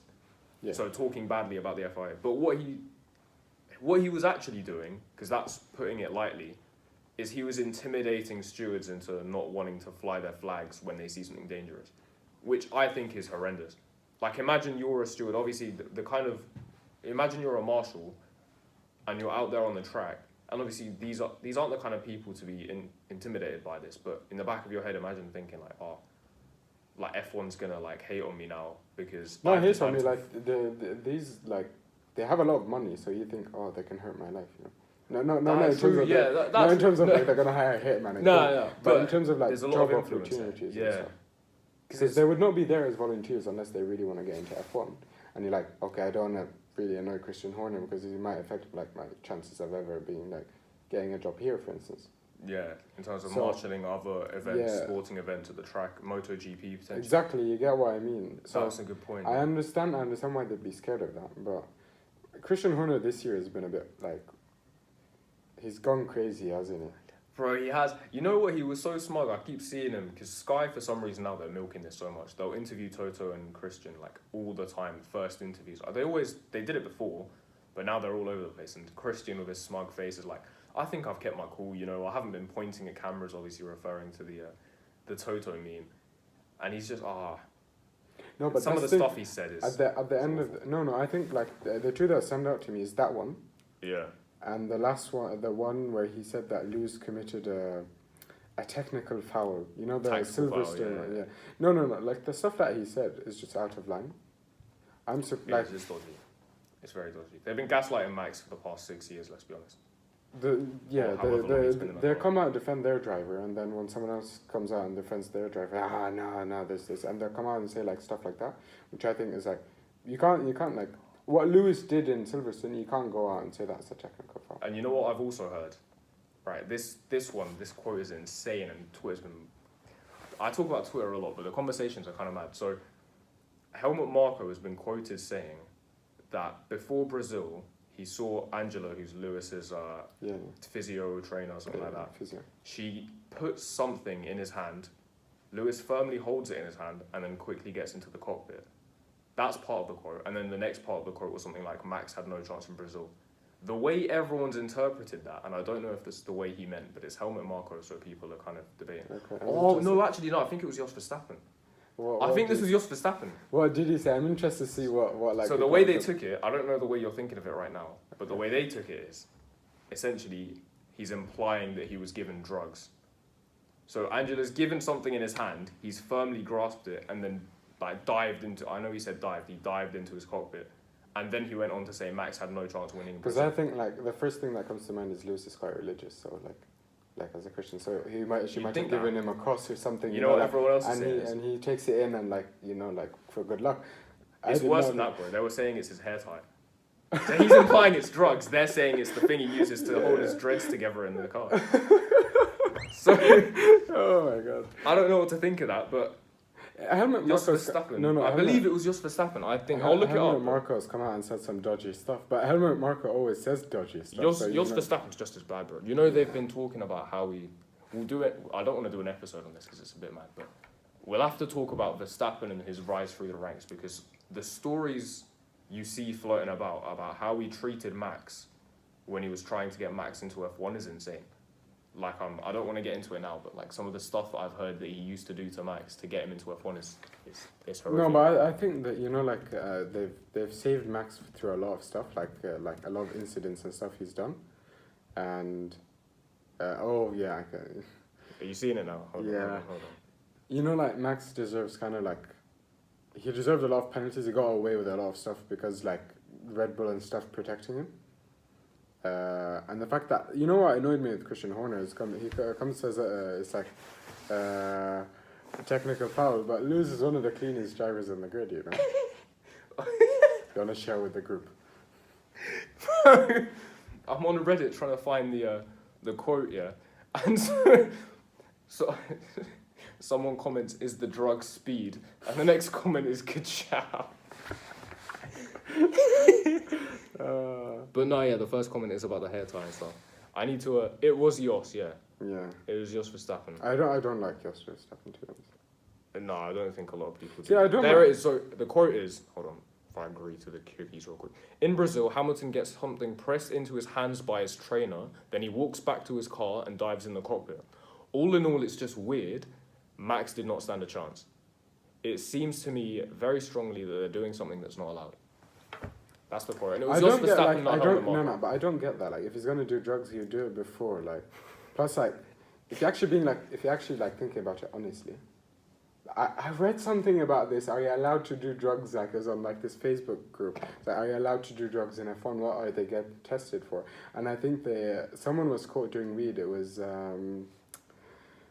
Yeah. So talking badly about the FIA. But what he was actually doing, because that's putting it lightly, is he was intimidating stewards into not wanting to fly their flags when they see something dangerous, which I think is horrendous. Like imagine you're a steward. Obviously, imagine you're a marshal. And you're out there on the track, and obviously these aren't the kind of people to be intimidated by this. But in the back of your head, imagine thinking like F1's gonna hate on me now because hate on me these they have a lot of money, so you think they can hurt my life, No, in terms of they're gonna hire a hitman. No, but in terms of there's a lot job of opportunities, yeah, because they would not be there as volunteers unless they really want to get into F1. And you're like, okay, I don't want to really annoy Christian Horner because he might affect my chances of ever being getting a job here, for instance. Yeah, in terms of marshalling other events, sporting events at the track, MotoGP potentially. Exactly, you get what I mean. So that's a good point. I understand why they'd be scared of that, but Christian Horner this year has been a bit he's gone crazy, hasn't he? Bro, he has. You know what? He was so smug. I keep seeing him because Sky, for some reason, now they're milking this so much. They'll interview Toto and Christian all the time. First interviews. They did it before, but now they're all over the place. And Christian with his smug face is like, I think I've kept my cool. I haven't been pointing at cameras. Obviously, referring to the Toto meme, and he's just No, but some of the stuff he said is at the end of no. I think the two that stand out to me is that one. Yeah. And the last one, the one where he said that Lewis committed a technical foul. You know, the Silverstone. Yeah. No. Like the stuff that he said is just out of line. It's just dodgy. It's very dodgy. They've been gaslighting Max for the past 6 years. Let's be honest. They come out and defend their driver, and then when someone else comes out and defends their driver, no, this, and they'll come out and say like stuff like that, which I think is like, you can't like what Lewis did in Silverstone. You can't go out and say that's a technical foul. And you know what I've also heard, right? This quote is insane, and Twitter's been. I talk about Twitter a lot, but the conversations are kind of mad. So, Helmut Marko has been quoted saying that before Brazil, he saw Angela, who's Lewis's physio trainer or something like that. Physio. She puts something in his hand. Lewis firmly holds it in his hand and then quickly gets into the cockpit. That's part of the quote. And then the next part of the quote was something like, Max had no chance in Brazil. The way everyone's interpreted that, and I don't know if this is the way he meant, but it's Helmut Marko, so people are kind of debating. Okay, no, actually, no, I think it was Jos Verstappen. I think this was Jos Verstappen. What did he say? I'm interested to see what like. So the way they took it, I don't know the way you're thinking of it right now, but the way they took it is, essentially, he's implying that he was given drugs. So Angela's given something in his hand, he's firmly grasped it, and then dived into. I know he said dived. He dived into his cockpit, and then he went on to say Max had no chance winning. Because I think like the first thing that comes to mind is Lewis is quite religious, so like as a Christian, so she might have given him a cross or something. You know what everyone else is saying, and he takes it in and like for good luck. It's worse than that, bro. They were saying it's his hair tie. So he's implying it's drugs. They're saying it's the thing he uses to hold his dreads together in the car. So, oh my god. I don't know what to think of that, but Helmut Jos Verstappen. No, I believe it was Jos Verstappen. I think I'll look it up. Helmut Marko's come out and said some dodgy stuff, but Helmut Marko always says dodgy stuff. Jos Verstappen's just as bad, bro. You know they've been talking about how we'll do it. I don't want to do an episode on this because it's a bit mad, but we'll have to talk about Verstappen and his rise through the ranks because the stories you see floating about how he treated Max when he was trying to get Max into F1 is insane. Like I don't want to get into it now, but like some of the stuff that I've heard that he used to do to Max to get him into F1 is horrific. No, but I think that they've saved Max through a lot of stuff, like a lot of incidents and stuff he's done, and Are you seeing it now? Hold on. You know, like Max deserves he deserved a lot of penalties. He got away with a lot of stuff because like Red Bull and stuff protecting him. And the fact that, you know what annoyed me with Christian Horner is he comes says it's like a technical foul, but Lewis is one of the cleanest drivers in the grid, you know. You want to share with the group? I'm on Reddit trying to find the quote, yeah, and so someone comments, "Is the drug speed?" and the next comment is "Good job." But no, yeah, the first comment is about the hair tie and stuff. I need to. It was Jos, yeah. Yeah. It was Jos Verstappen. I don't like Jos Verstappen too much. No, I don't think a lot of people do. Yeah, I don't. There it is. So the quote is. Hold on. If I agree to the cookies real quick. In Brazil, Hamilton gets something pressed into his hands by his trainer. Then he walks back to his car and dives in the cockpit. All in all, it's just weird. Max did not stand a chance. It seems to me very strongly that they're doing something that's not allowed. That's the point. And it was Jos Verstappen, not Helmut Marko. But I don't get that. Like, if he's gonna do drugs, he'll do it before. Like, plus, like, if you're actually thinking about it honestly, I read something about this. Are you allowed to do drugs? Like, it was on like this Facebook group. Like, are you allowed to do drugs in F1? What are they get tested for? And I think someone was caught doing weed. It was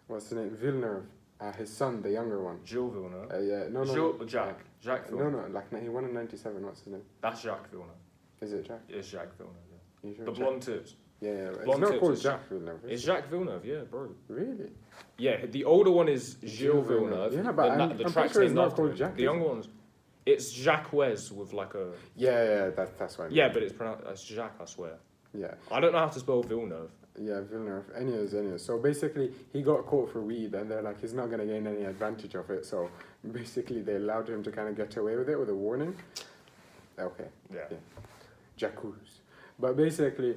what's the name? Villeneuve. His son, the younger one. Gilles Villeneuve? Jacques Villeneuve. No, like he won in '97. What's his name? That's Jacques Villeneuve. Is it Jacques? It's Jacques Villeneuve, yeah. You sure the blonde tips. Yeah. It's not called Jacques Villeneuve. It's Jacques Villeneuve, yeah, bro. Really? Yeah, the older one is Gilles Villeneuve. Yeah, but the I'm track's sure it's named not after called him. Jacques. The younger one's... It's Jacques with like a... Yeah, that's what I mean. Yeah, but it's pronounced... It's Jacques, I swear. Yeah. I don't know how to spell Villeneuve. Yeah, Villeneuve. Anyways. So basically, he got caught for weed, and they're like, he's not going to gain any advantage of it. So basically, they allowed him to kind of get away with it with a warning. Okay. Yeah. Jacques. But basically,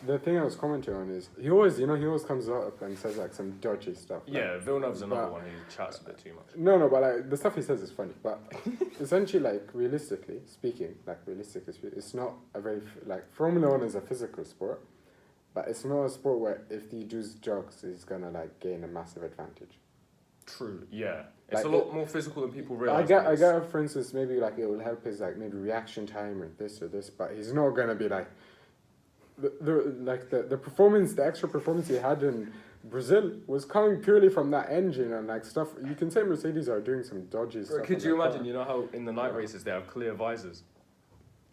the thing I was commenting on is he always comes up and says like some dodgy stuff. Yeah, like, Villeneuve's another one who chats a bit too much. No, but like the stuff he says is funny. But essentially, like realistically speaking, it's not a very like Formula One is a physical sport, but it's not a sport where if he does jogs, he's gonna like gain a massive advantage. True. Yeah, it's like, a lot more physical than people realize. I get. For instance, maybe like it will help his like maybe reaction time or this, but he's not gonna be like. The performance, the extra performance he had in Brazil was coming purely from that engine and like stuff. You can say Mercedes are doing some dodgy stuff. Could you imagine? You know how in the night races they have clear visors.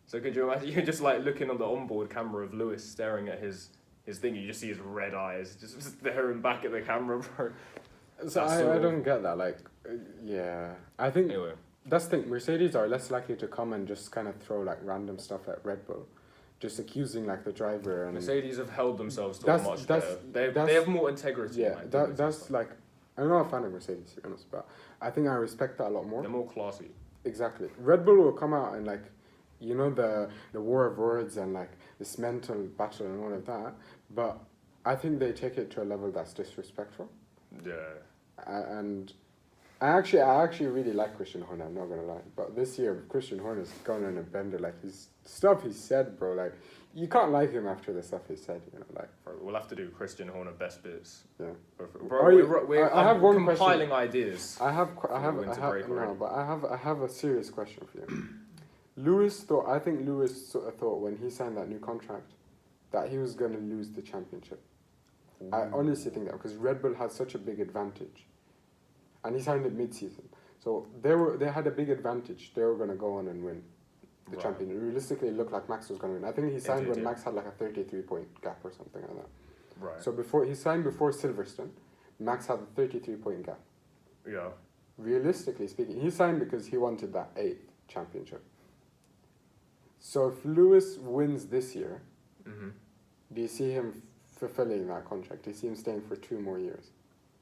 So could you imagine? You're just like looking on the onboard camera of Lewis staring at his thing. You just see his red eyes just staring back at the camera, bro. So I don't get that. Like, yeah, I think that's the thing. Mercedes are less likely to come and just kind of throw like random stuff at Red Bull. Just accusing like the driver and Mercedes have held themselves to a much better. They have more integrity. Yeah, that's like I'm not a fan of Mercedes to be honest, but I think I respect that a lot more. They're more classy. Exactly. Red Bull will come out and like the war of words and like this mental battle and all of that, but I think they take it to a level that's disrespectful. Yeah. And I actually really like Christian Horner, I'm not gonna lie. But this year Christian Horner's gone on a bender, like his stuff he said, bro, like you can't like him after the stuff he said, like. Bro, we'll have to do Christian Horner best bits. Yeah. Bro, I have one compiling question. ideas. I have a serious question for you. I think Lewis sort of thought when he signed that new contract that he was gonna lose the championship. Ooh. I honestly think that because Red Bull had such a big advantage. And he signed it mid-season. So they had a big advantage. They were going to go on and win the championship. Realistically, it looked like Max was going to win. I think he signed when Max had like a 33-point gap or something like that. Right. So he signed before Silverstone, Max had a 33-point gap. Yeah. Realistically speaking, he signed because he wanted that 8th championship. So if Lewis wins this year, do you see him fulfilling that contract? Do you see him staying for 2 more years?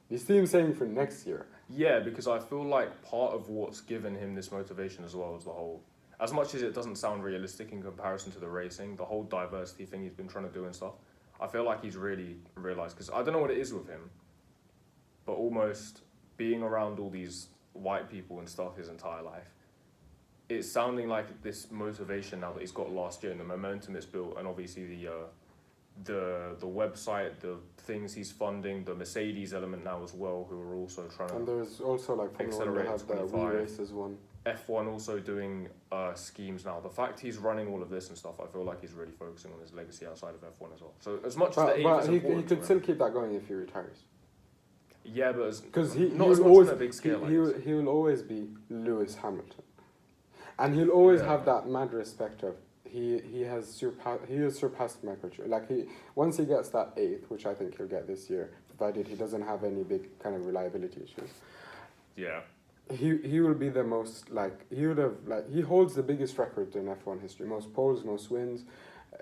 Do you see him staying for next year? Yeah, because I feel like part of what's given him this motivation as well is the whole, as much as it doesn't sound realistic in comparison to the racing, the whole diversity thing he's been trying to do and stuff, I feel like he's really realised, because I don't know what it is with him, but almost being around all these white people and stuff his entire life, it's sounding like this motivation now that he's got last year and the momentum it's built, and obviously the website, the things he's funding, the Mercedes element now as well, who are also trying to. And there's also like Formula 1 have the Wii races one. F1 also doing schemes now. The fact he's running all of this and stuff, I feel like he's really focusing on his legacy outside of F1 as well. So as much as the aim is important, he could still keep that going if he retires. Yeah, but because he always on a big scale. He will always be Lewis Hamilton, and he'll always have that mad respect of. He has surpassed Michael. Like once he gets that 8th, which I think he'll get this year, provided he doesn't have any big kind of reliability issues. Yeah. He will be the most he holds the biggest record in F1 history, most poles, most wins.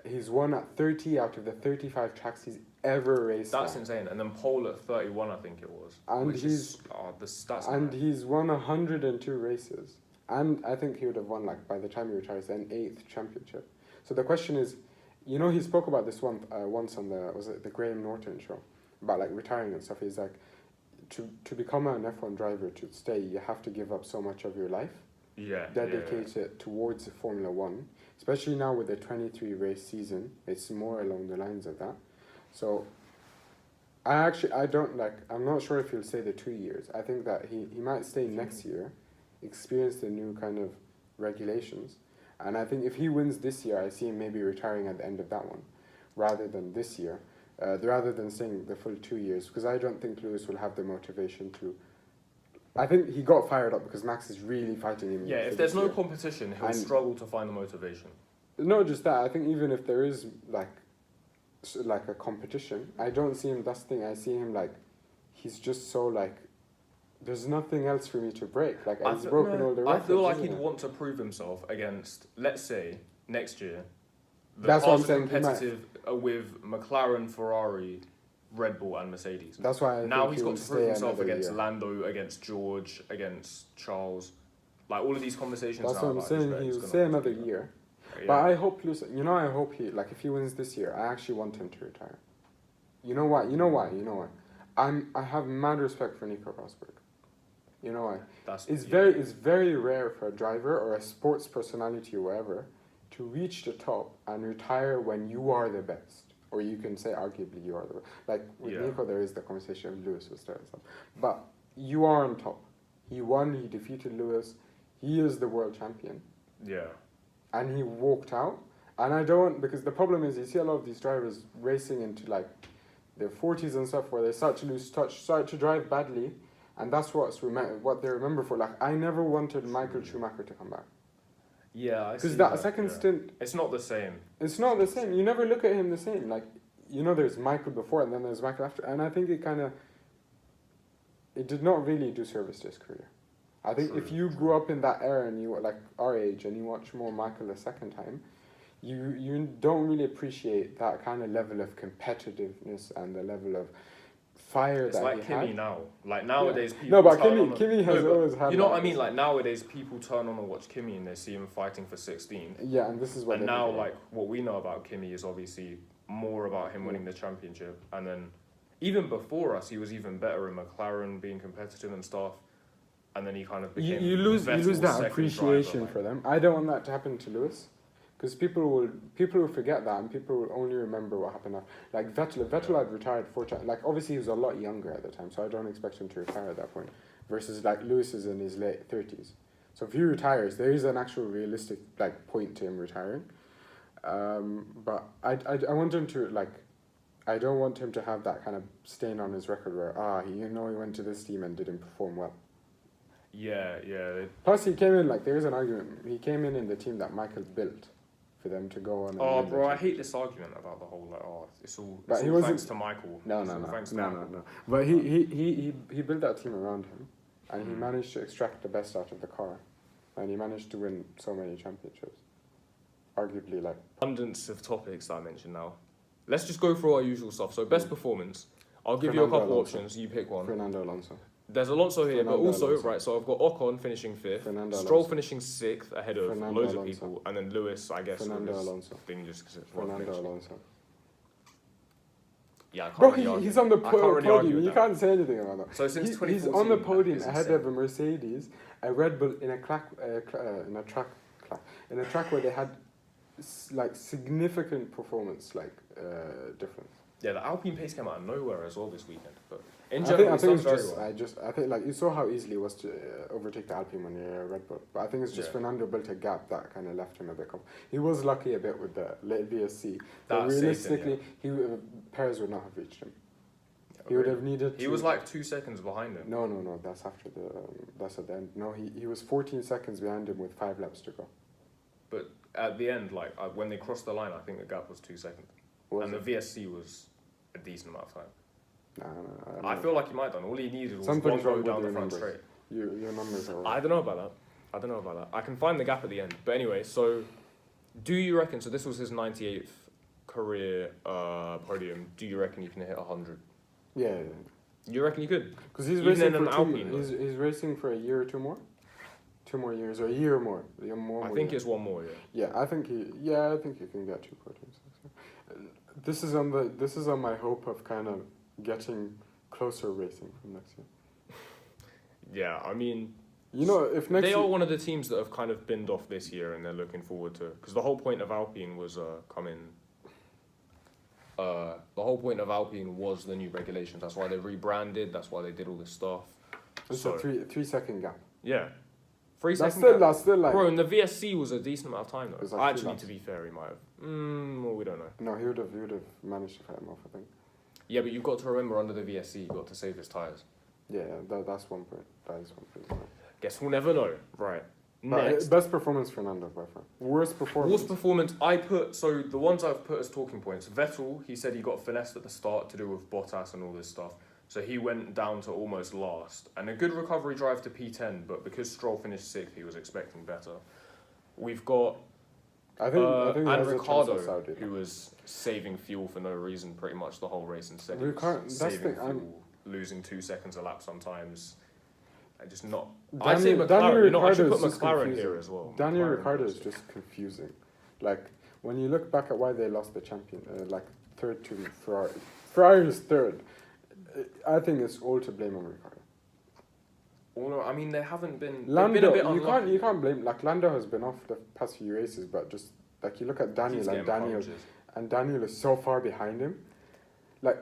He's won at 30 out of the 35 tracks he's ever raced. That's insane. And then pole at 31, I think it was. And the stats. And he's won 102 races. And I think he would have won, like, by the time he retires, an 8th championship. So the question is, he spoke about this once on the Graham Norton show, about, like, retiring and stuff. He's like, to become an F1 driver, to stay, you have to give up so much of your life. Yeah. Dedicate it towards Formula 1. Especially now with the 23-race season, it's more along the lines of that. So, I'm not sure if he'll stay the 2 years. I think that he might stay next year, experience the new kind of regulations, and I think if he wins this year, I see him maybe retiring at the end of that one, rather than this year, rather than staying the full 2 years, because I don't think Lewis will have the motivation to. I think he got fired up because Max is really fighting him. Yeah, if there's no competition, he'll struggle to find the motivation. Not just that, I think even if there is like a competition, I don't see him. That's the thing. I see him like he's just so like. There's nothing else for me to break. Like, he's broken all the records. I feel like he'd want to prove himself against, let's say, next year. That's what I'm saying. Competitive with McLaren, Ferrari, Red Bull, and Mercedes. That's why now he's got to prove himself against Lando, against George, against Charles. Like all of these conversations. That's what I'm saying. He'll stay another year. Yeah. But I hope Lewis. I hope he if he wins this year. I actually want him to retire. You know why? I have mad respect for Nico Rosberg. You know why? It's very rare for a driver or a sports personality or whatever to reach the top and retire when you are the best. Or you can say arguably you are the best. Like with Nico, there is the conversation of Lewis was there and stuff. But you are on top. He won, he defeated Lewis. He is the world champion. Yeah. And he walked out. And I don't, because the problem is you see a lot of these drivers racing into their 40s and stuff where they start to lose touch, start to drive badly. And that's what they remember for. I never wanted Michael Schumacher to come back. Yeah, because that second stint, it's not the same. It's not the same. You never look at him the same. There's Michael before, and then there's Michael after, and I think it did not really do service to his career. I think if you grew up in that era and you were our age and you watch more Michael the second time, you don't really appreciate that kind of level of competitiveness and the level of fire it's that he had. It's like Kimi now. Nowadays, people No, but Kimi has always had. You know what I mean? Nowadays, people turn on and watch Kimi and they see him fighting for 16. Yeah, and this is what. And now, what we know about Kimi is obviously more about him winning the championship, and then even before us, he was even better in McLaren, being competitive and stuff. And then he kind of became. You lose that appreciation for them. I don't want that to happen to Lewis. Because people will forget that, and people will only remember what happened after. Vettel had retired 4 times. Obviously he was a lot younger at the time, so I don't expect him to retire at that point. Versus Lewis is in his late 30s, so if he retires, there is an actual realistic point to him retiring. But I want him to I don't want him to have that kind of stain on his record where he went to this team and didn't perform well. Yeah. Plus he came in there is an argument. He came in the team that Michael built. For them to go on. Oh, bro! I hate this argument about the whole it's all thanks to Michael. No. But he built that team around him, and he managed to extract the best out of the car, and he managed to win so many championships. Arguably, abundance of topics that I mentioned now. Let's just go through our usual stuff. So best performance. I'll give you a couple options. You pick one. Fernando Alonso. There's Alonso here, but also, so I've got Ocon finishing 5th, Stroll finishing 6th ahead of loads of people, and then Lewis, I guess. Fernando Alonso. Fernando Alonso. Yeah, I can't Bro, really he's on the podium. You can't say anything about that. So since 2014, he's on the podium ahead of a Mercedes, a Red Bull in a track where they had significant performance difference. Yeah, the Alpine pace came out of nowhere as well this weekend, but in general, I think you saw how easy it was to overtake the Alpine when you're a Red Bull. But I think it's just Fernando built a gap that kind of left him a bit. He was lucky a bit with the late VSC. But realistically, Perez would not have reached him. He would have needed. He was 2 seconds behind him. No. That's after that's at the end. No, he was 14 seconds behind him with 5 laps to go. But at the end, when they crossed the line, I think the gap was 2 seconds, the VSC was a decent amount of time. No. I feel like he might have done. All he needed was one go down the front straight. Your numbers are wrong. I don't know about that. I can find the gap at the end. But anyway, so do you reckon, so this was his 98th career podium, do you reckon you can hit 100? Yeah. You reckon you could? Because he's racing for Alpine. He's racing for a year or 2 more? 2 more years or a year more? I think it's 1 more, yeah. Yeah, I think he can get 2 podiums. This is on my hope of kind of getting closer racing from next year. Yeah, I mean, if next they are one of the teams that have kind of binned off this year, and they're looking forward to, because the whole point of Alpine was the whole point of Alpine was the new regulations. That's why they rebranded. That's why they did all this stuff. It's a 3 second gap. Yeah. 3 seconds. That's still Bro, and the VSC was a decent amount of time though. Actually, to be fair, he might have. Well, we don't know. No, he would have managed to fight him off, I think. Yeah, but you've got to remember under the VSC, you've got to save his tyres. Yeah, that's one point. That is one point. Guess we'll never know. Right. Next. Best performance, Fernando, by far. Worst performance, so the ones I've put as talking points. Vettel, he said he got finessed at the start to do with Bottas and all this stuff. So he went down to almost last. And a good recovery drive to P10, but because Stroll finished 6th, he was expecting better. We've got and Ricardo, who was saving fuel for no reason pretty much the whole race, and saving fuel, losing 2 seconds a lap sometimes. Just not. I'd say McLaren. I should put McLaren here as well. Daniel Ricciardo is just confusing. Like, when you look back at why they lost the champion, like, third to Ferrari. Ferrari is third. I think it's all to blame on Ricciardo. I mean, they haven't been... Lando, they've been a bit unlucky. you can't blame... Like, Lando has been off the past few races, but just... Like, you look at Daniel, and Daniel is so far behind him. Like,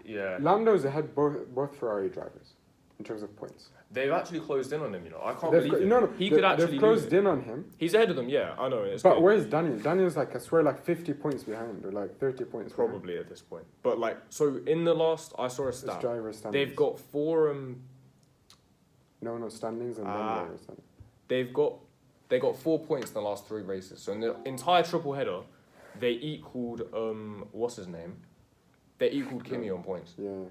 yeah. Lando's ahead both Ferrari drivers in terms of points. They've actually closed in on him, you know. I can't believe it. No, he could actually they've closed in on him. He's ahead of them, yeah. I know. It's but good. where's Daniel? Daniel's like, I swear, like 50 points behind, or like 30 points probably behind. at this point. But like, so in the last, I saw a stat. They've got 4... No, standings and then driver standings. They got 4 points in the last 3 races. So in the entire triple header, they equaled what's his name? They equaled Kimi on points. Yeah.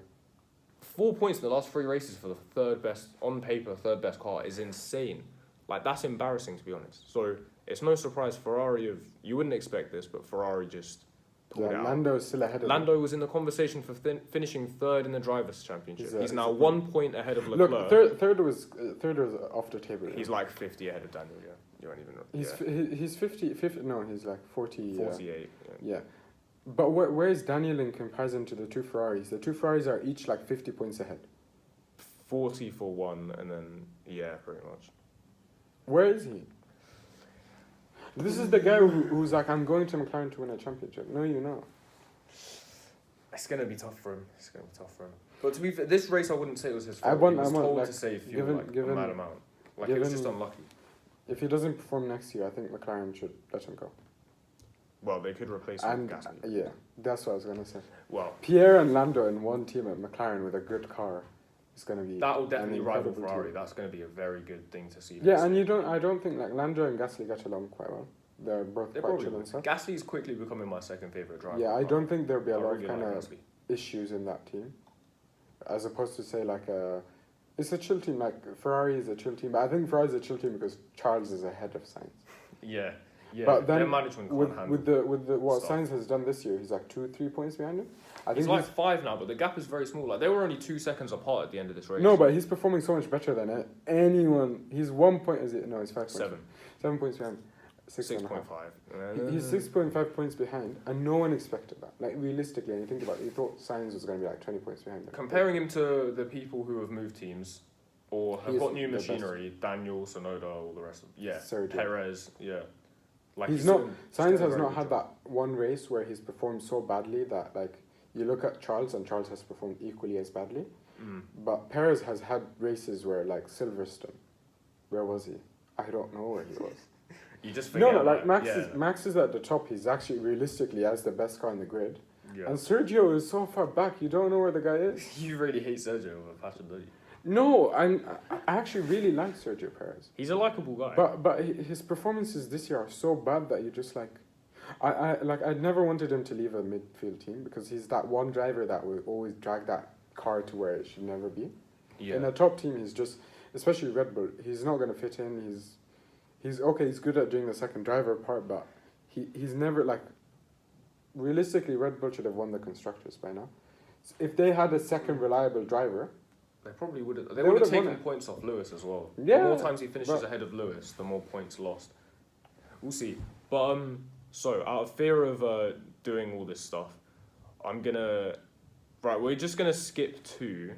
4 points in the last 3 races for the third best car is insane. Like, that's embarrassing, to be honest. So it's no surprise Ferrari you wouldn't expect this, but Ferrari just pulled out. Lando's still ahead of Lando was in the conversation for finishing third in the drivers' championship. He's now 1 point ahead of Leclerc. Look, third was off the table. He's like 50 ahead of Daniel. Yeah, you won't even know. He's 50. No, he's like 40. 48. Yeah. But where's Daniel in comparison to the 2 Ferraris? The 2 Ferraris are each like 50 points ahead. 40 for one, and then pretty much. Where is he? This is the guy who's like, I'm going to McLaren to win a championship. No, you know. It's gonna be tough for him. But to be fair, this race I wouldn't say it was his fault. He was told to save fuel a mad amount. Like, it was just unlucky. If he doesn't perform next year, I think McLaren should let him go. Well, they could replace him with Gasly. Yeah, that's what I was gonna say. Well, Pierre and Lando in one team at McLaren with a good car is gonna be. That will definitely rival Ferrari. That's gonna be a very good thing to see. Yeah, and I don't think like Lando and Gasly get along quite well. They're both quite chill and stuff. Gasly's quickly becoming my second favorite driver. Yeah, I don't think there'll be a lot of kind of issues in that team, as opposed to say like it's a chill team. Like Ferrari is a chill team, but I think Ferrari is a chill team because Charles is ahead of Sainz. Yeah. Yeah, but then their management can't handle with the what Sainz has done this year, he's like 2-3 points behind him. I think he's like 5 now, but the gap is very small. Like, they were only 2 seconds apart at the end of this race. No, but he's performing so much better than anyone. He's 1 point. Is it? No, he's 5 points. 7 points behind. 6.5. He's 6.5 points behind, and no one expected that. Like, realistically, and you think about it, you thought Sainz was going to be like 20 points behind him. Comparing him to the people who have moved teams or have got new machinery, Daniel, Tsunoda, all the rest of them. Yeah, Sergio. Perez, yeah. Like, Sainz has not had that one race where he's performed so badly that, like, you look at Charles and Charles has performed equally as badly. But Perez has had races where, like, Silverstone, where was he? I don't know where he was. You just forget. Like Max is at the top. He's actually realistically has the best car in the grid. Yeah. And Sergio is so far back. You don't know where the guy is. You really hate Sergio with a passion, don't you? No, I actually really like Sergio Perez. He's a likable guy. But his performances this year are so bad that you just like, I never wanted him to leave a midfield team because he's that one driver that will always drag that car to where it should never be. Yeah. In a top team, he's just, especially Red Bull, he's not going to fit in. He's okay. He's good at doing the second driver part, but he's never like. Realistically, Red Bull should have won the constructors by now. If they had a second reliable driver. They probably would have. They would have taken points off Lewis as well. Yeah. The more times he finishes ahead of Lewis, the more points lost. We'll see. But so out of fear of doing all this stuff, I'm gonna. Right, we're just gonna skip to.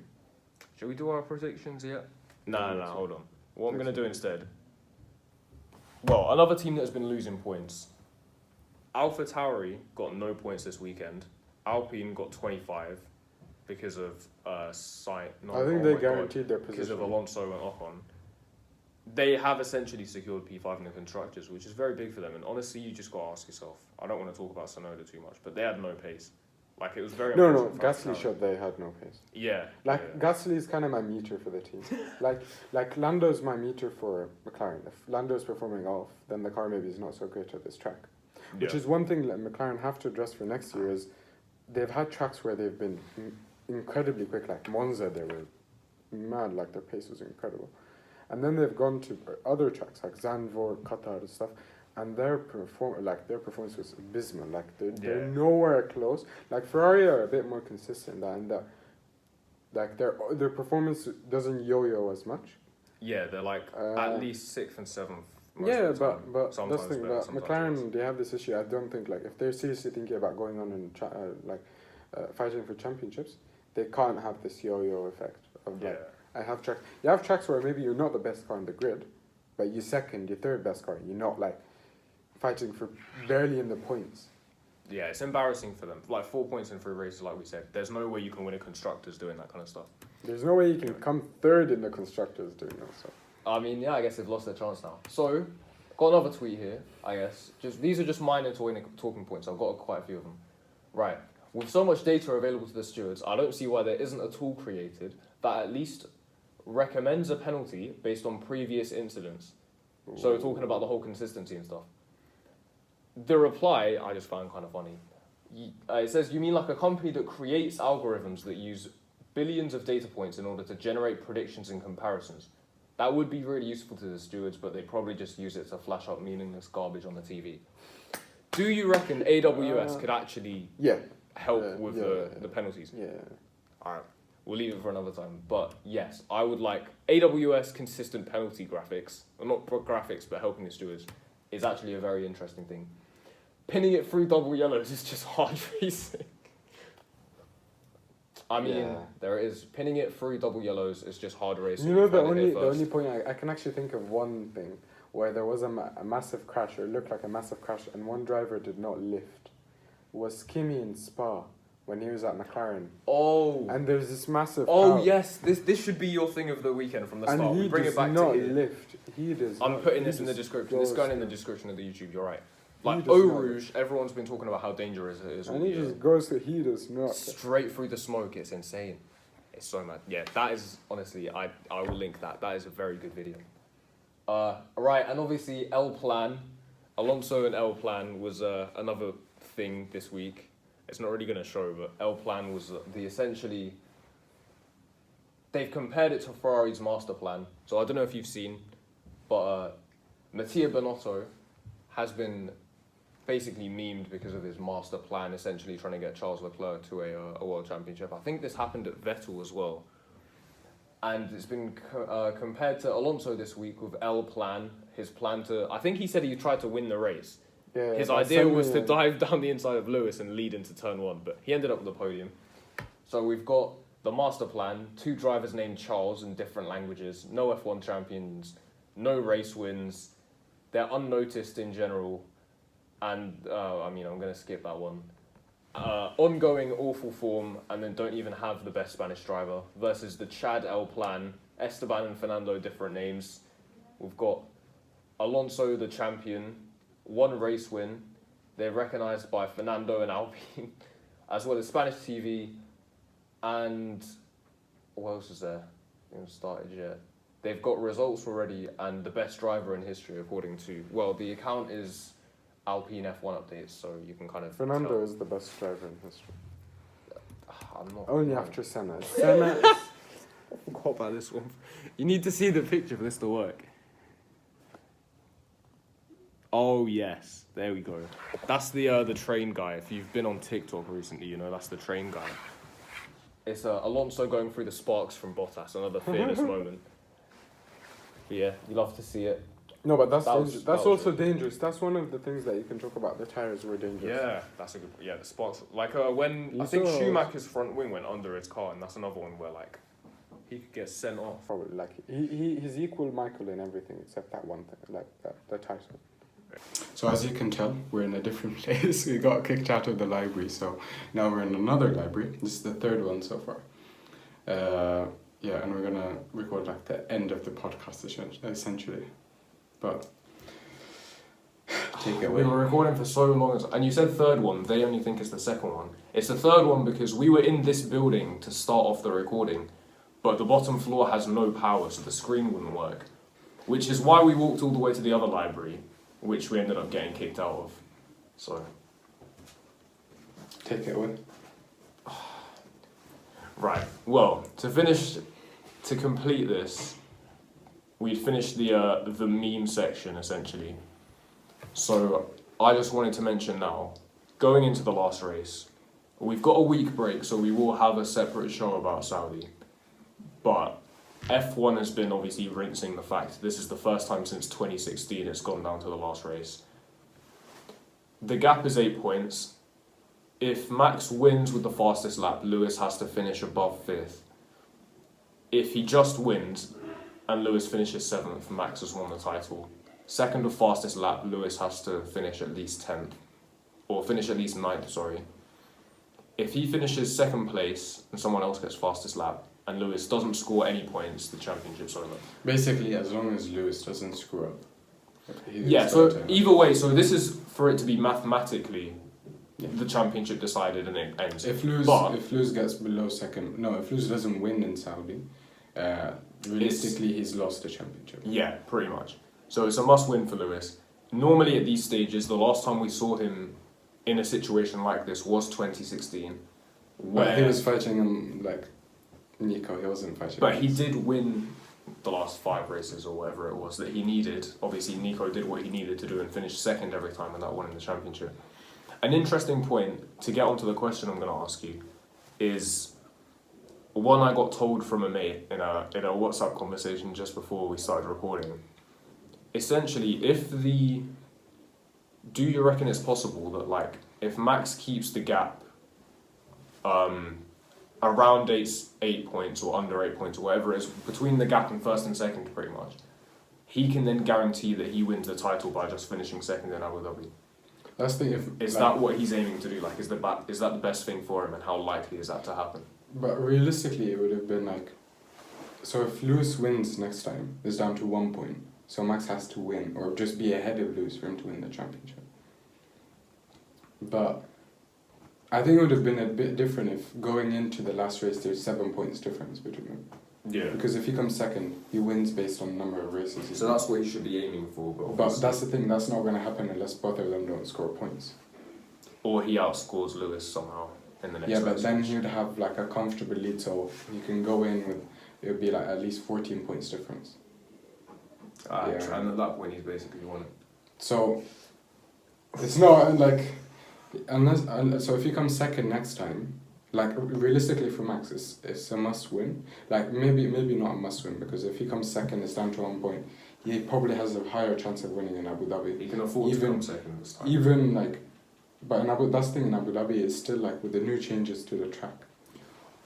Shall we do our predictions yet? No, hold on. What I'm gonna do instead. Well, another team that has been losing points. AlphaTauri got no points this weekend. Alpine got 25. Because of I think they guaranteed their position. Because of Alonso and Ocon. They have essentially secured P5 in the constructors, which is very big for them. And honestly, you just got to ask yourself. I don't want to talk about Tsunoda too much, but they had no pace. Like, it was very. No. Gasly showed they had no pace. Yeah. Gasly is kind of my meter for the team. like Lando's my meter for McLaren. If Lando's performing off, then the car maybe is not so great at this track. Which is one thing that McLaren have to address for next year is they've had tracks where they've been incredibly quick, like Monza, they were mad, like their pace was incredible. And then they've gone to other tracks like Zandvoort, Qatar and stuff, and their performance was abysmal. Like they're nowhere close. Like Ferrari are a bit more consistent and like their performance doesn't yo-yo as much. Yeah, they're like at least 6th and 7th most Yeah, of the time. but Sometimes that's the thing. better, But sometimes McLaren, worse. they have this issue. I don't think like if they're seriously thinking about going on and fighting for championships, they can't have this yo-yo effect of like I have tracks. You have tracks where maybe you're not the best car in the grid, but you're second, you're third best car. You're not like fighting for barely in the points. Yeah, it's embarrassing for them. Like 4 points in 3 races, like we said. There's no way you can win a constructors doing that kind of stuff. There's no way you can come third in the constructors doing that stuff. I mean, yeah, I guess they've lost their chance now. So, got another tweet here, I guess. These are just minor talking points. I've got quite a few of them. Right. With so much data available to the stewards, I don't see why there isn't a tool created that at least recommends a penalty based on previous incidents. So, talking about the whole consistency and stuff. The reply, I just found kind of funny. It says, you mean like a company that creates algorithms that use billions of data points in order to generate predictions and comparisons? That would be really useful to the stewards, but they probably just use it to flash up meaningless garbage on the TV. Do you reckon AWS could actually help with the penalties? Yeah. Alright, we'll leave it for another time. But yes, I would like AWS consistent penalty graphics, well, not graphics, but helping the stewards, is actually a very interesting thing. Pinning it through double yellows is just hard racing. I mean, there it is. Pinning it through double yellows is just hard racing. You know, the only point I can actually think of one thing where there was a massive crash, or it looked like a massive crash, and one driver did not lift, was Kimi in Spa when he was at McLaren. Oh. And there's this massive. Oh yes, this should be your thing of the weekend from the start. And he Bring does it back not to here. lift. He does. I'm not, putting he this in the just description. This is goes going in the through. description of the YouTube. You're right. Like does Eau not Rouge, everyone's been talking about how dangerous it is. And he just goes to. He does not. Straight through the smoke. It's insane. It's so mad. Yeah, that is honestly. I will link that. That is a very good video. Right, and obviously L Plan, Alonso and L Plan was another thing this week. It's not really going to show, but L Plan was essentially, they've compared it to Ferrari's master plan. So I don't know if you've seen, but Mattia Binotto has been basically memed because of his master plan, essentially trying to get Charles Leclerc to a world championship. I think this happened at Vettel as well. And it's been compared to Alonso this week with L Plan, his plan to, I think he said he tried to win the race. Yeah, his idea was to dive down the inside of Lewis and lead into turn 1, but he ended up with the podium. So we've got the master plan, 2 drivers named Charles in different languages, no F1 champions, no race wins, they're unnoticed in general, and I'm going to skip that one. Ongoing awful form, and then don't even have the best Spanish driver, versus the Chad L Plan, Esteban and Fernando, different names. We've got Alonso, the champion, 1 race win. They're recognised by Fernando and Alpine, as well as Spanish TV, and what else is there? They haven't started yet. They've got results already, and the best driver in history, according to, well, the account is Alpine F1 updates, so you can kind of Fernando tell. is the best driver in history. I'm not Only after Senna. Senna is... I forgot about this one. You need to see the picture for this to work. Oh yes, there we go. That's the train guy. If you've been on TikTok recently, you know that's the train guy. It's Alonso going through the sparks from Bottas, another fearless moment. But yeah, you love to see it. No, but that's That was- dangerous. that That's was also dangerous. That's one of the things that you can talk about. The tires were dangerous. Yeah, that's a good. Yeah, the sparks. Like when You I think saw- Schumacher's front wing went under his car, and that's another one where like he could get sent off. Probably like he's equal Michael in everything except that one thing, like the title. So as you can tell, we're in a different place. We got kicked out of the library, so now we're in another library. This is the 3rd one so far. Yeah, and we're gonna record like the end of the podcast essentially. But take it away. We were recording for so long, and you said 3rd one. They only think it's the 2nd one. It's the 3rd one because we were in this building to start off the recording, but the bottom floor has no power, so the screen wouldn't work. Which is why we walked all the way to the other library, which we ended up getting kicked out of. So Take it away. right. Well, to complete this, we finished the meme section essentially. So I just wanted to mention now, going into the last race, we've got a week break, so we will have a separate show about Saudi. But F1 has been obviously rinsing the fact this is the first time since 2016 it's gone down to the last race. The gap is 8 points. If Max wins with the fastest lap, Lewis has to finish above 5th. If he just wins and Lewis finishes 7th, Max has won the title. Second or fastest lap, Lewis has to finish at least 10th. Or finish at least 9th, sorry. If he finishes 2nd place and someone else gets fastest lap, and Lewis doesn't score any points, the championship's over. Basically, as long as Lewis doesn't screw up. Yeah, so either way, so this is for it to be mathematically the championship decided and it ends. If Lewis gets below second, if Lewis doesn't win in Saudi, realistically he's lost the championship. Yeah, pretty much. So it's a must-win for Lewis. Normally at these stages, the last time we saw him in a situation like this was 2016. Where he was fighting like Nico, he wasn't fighting. But he did win the last 5 races or whatever it was that he needed. Obviously, Nico did what he needed to do and finished 2nd every time, and that won in the championship. An interesting point to get onto the question I'm going to ask you is one I got told from a mate in a WhatsApp conversation just before we started recording. Essentially, do you reckon it's possible that like if Max keeps the gap around 8 points or under 8 points or whatever it is, between the gap and 1st and 2nd pretty much, he can then guarantee that he wins the title by just finishing 2nd in Abu Dhabi? That's the Is that what he's aiming to do? Like, is that the best thing for him, and how likely is that to happen? But realistically, it would have been like, so if Lewis wins next time, it's down to 1 point. So Max has to win, or just be ahead of Lewis for him to win the championship. But I think it would have been a bit different if going into the last race there's 7 points difference between them. Yeah. Because if he comes second, he wins based on the number of races. So that's what he should be aiming for. But that's the thing, that's not going to happen unless both of them don't score points. Or he outscores Lewis somehow in the next race. Yeah, but then he would have like a comfortable lead, so you can go in with, it would be like at least 14 points difference. And at that point he's basically won it. So, it's not like, so if he comes second next time, like realistically for Max, it's a must win. Like maybe not a must win, because if he comes second, it's down to 1 point. He probably has a higher chance of winning in Abu Dhabi. He can afford to come second this time. Even like, but that's the thing in Abu Dhabi is still like with the new changes to the track,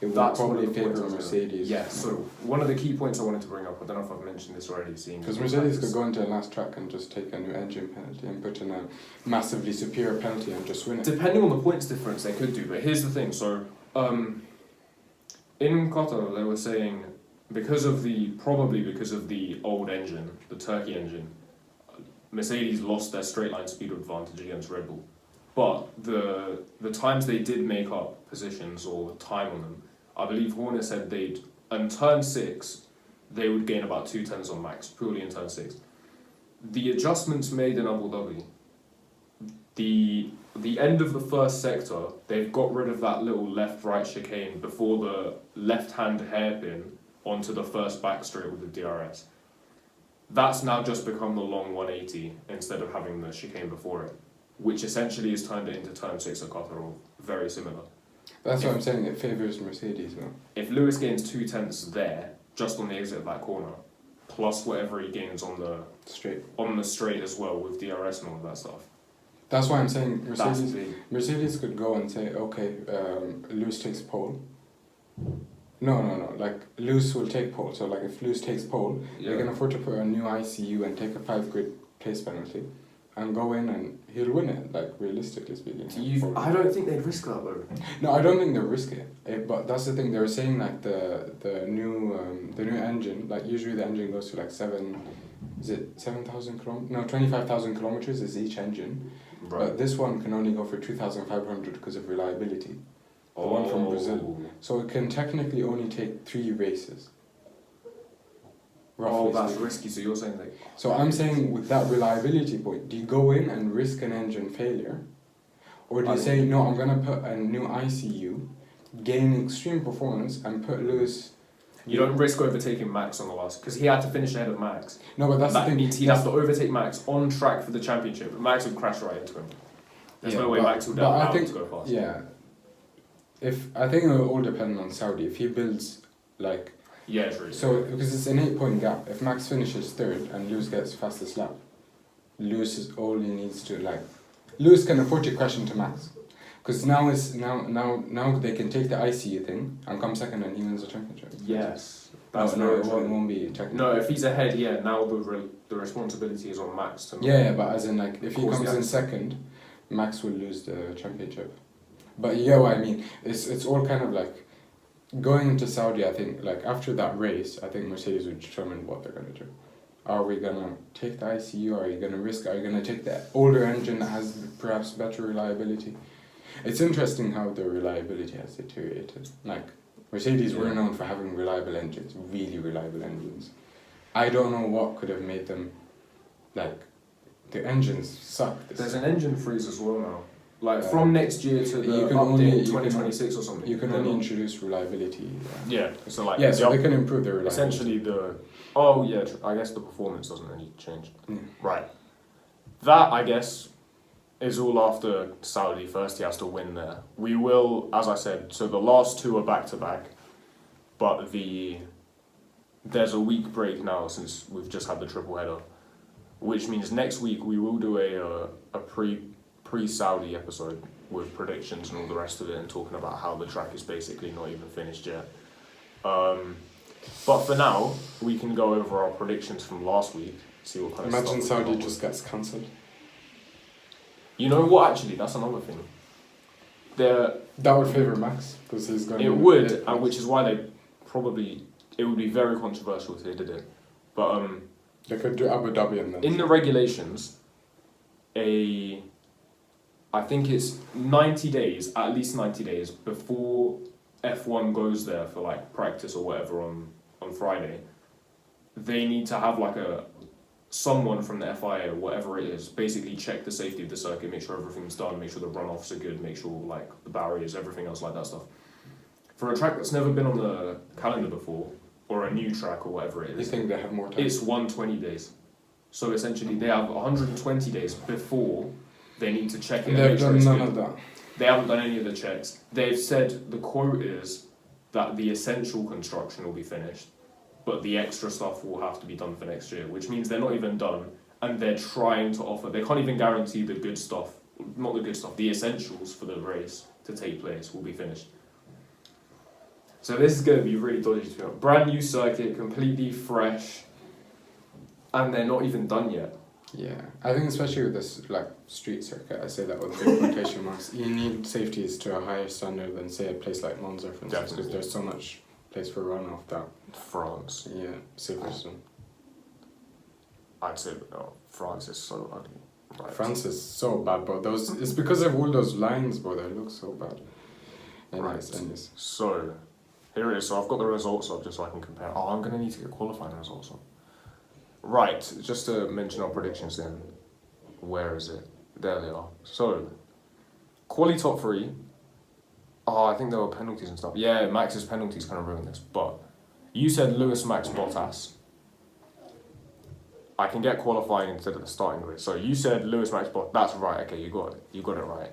it will probably favour Mercedes. Yeah. So one of the key points I wanted to bring up, I don't know if I've mentioned this already. Because Mercedes could go into a last track and just take a new engine penalty and put in a massively superior penalty and just win it. Depending on the points difference, they could do. But here's the thing. So in Qatar, they were saying probably because of the old engine, the Turkey engine, Mercedes lost their straight line speed advantage against Red Bull. But the times they did make up positions or time on them, I believe Horner said in turn 6, they would gain about 2/10 on Max, purely in turn 6. The adjustments made in Abu Dhabi, the end of the first sector, they've got rid of that little left-right chicane before the left-hand hairpin onto the first back straight with the DRS. That's now just become the long 180 instead of having the chicane before it, which essentially has turned it into turn 6 at Qatar, or very similar. That's what I'm saying, it favours Mercedes now. If Lewis gains 2/10 there, just on the exit of that corner, plus whatever he gains on the straight as well with DRS and all of that stuff. That's why I'm saying Mercedes could go and say, okay, Lewis takes pole. No. Like Lewis will take pole. So like if Lewis takes pole, they can afford to put a new ICU and take a 5-grid place penalty, and go in and he'll win it. Like realistically speaking. I don't think they'd risk that though. No, I don't think they'll risk it. But that's the thing. They were saying like the new engine. Like usually the engine goes to like 7,000 kilometers? No, 25,000 kilometers is each engine. Right. But this one can only go for 2,500 because of reliability. The one from Brazil. So it can technically only take 3 races. That's risky. So you're saying like. So I'm saying with that reliability point, do you go in and risk an engine failure, or do you say no? I'm gonna put a new ICU, gain extreme performance, and put Lewis. You don't risk overtaking Max on the last, because he had to finish ahead of Max. No, but that's the thing. Means he'd have to overtake Max on track for the championship, but Max would crash right into him. There's no way Max would allow him to go fast. Yeah. I think it will all depend on Saudi. If he builds like Yeah, true. So because it's an 8-point gap, if Max finishes third and Lewis gets fastest lap, Lewis is only needs to Lewis can afford to crash into Max, because now they can take the ICE thing and come second and he wins the championship. Yes. No, it won't be technical. No, if he's ahead, now the responsibility is on Max to. Yeah, but as in if he Of course, comes yeah. in second, Max will lose the championship. But you get what I mean. It's all kind of going into Saudi. I think after that race, I think Mercedes will determine what they're gonna do. Are we gonna take the ICU? Are you gonna risk? Are you gonna take the older engine that has perhaps better reliability? It's interesting how the reliability has deteriorated. Mercedes were known for having reliable engines, really reliable engines. I don't know what could have made them, the engines suck. There's an engine freeze as well now. From next year to the update 2026 or something. You can only introduce reliability. Yeah, so so they can improve their reliability. Essentially I guess the performance doesn't really change. Yeah. Right. That, I guess, is all after Saudi. First he has to win there. We will, as I said, so the last two are back-to-back, but there's a week break now since we've just had the triple header, which means next week we will do a pre-Saudi episode with predictions and all the rest of it and talking about how the track is basically not even finished yet. But for now, we can go over our predictions from last week, see what kind of Imagine stuff Saudi just gets cancelled. You know what, actually, that's another thing. That would favour Max, because he's going to... It would, and which is why it would be very controversial if they did it. But they could do Abu Dhabi and then... in the regulations, I think it's 90 days, at least 90 days, before F1 goes there for practice or whatever on Friday, they need to have someone from the FIA or whatever it is basically check the safety of the circuit, make sure everything's done, make sure the runoffs are good, make sure the barriers, everything else that stuff. For a track that's never been on the calendar before, or a new track or whatever it is, You think they have more time? it's 120 days. So essentially they have 120 days before they need to check it. And they've done none of that. They haven't done any of the checks. They've said the quote is that the essential construction will be finished, but the extra stuff will have to be done for next year, which means they're not even done, and they're trying to offer. They can't even guarantee the good stuff, not the good stuff, the essentials for the race to take place will be finished. So this is going to be really dodgy to me. Brand new circuit, completely fresh, and they're not even done yet. Yeah, I think especially with this street circuit, I say that with big quotation marks, you need safeties to a higher standard than say a place like Monza, for instance, because there's so much place for runoff that France. Yeah, safer zone. I'd say France is so ugly. Right. France is so bad, bro. It's because of all those lines, bro. They look so bad. Anyways. So here it is. So I've got the results up just so I can compare. Oh, I'm gonna need to get qualifying results up. Right, just to mention our predictions then. Where is it? There they are. So, quali top 3. Oh, I think there were penalties and stuff. Yeah, Max's penalties kind of ruined this. But you said Lewis, Max, Bottas. I can get qualifying instead of the starting grid. So you said Lewis, Max, Bottas. That's right. Okay, you got it. You got it right.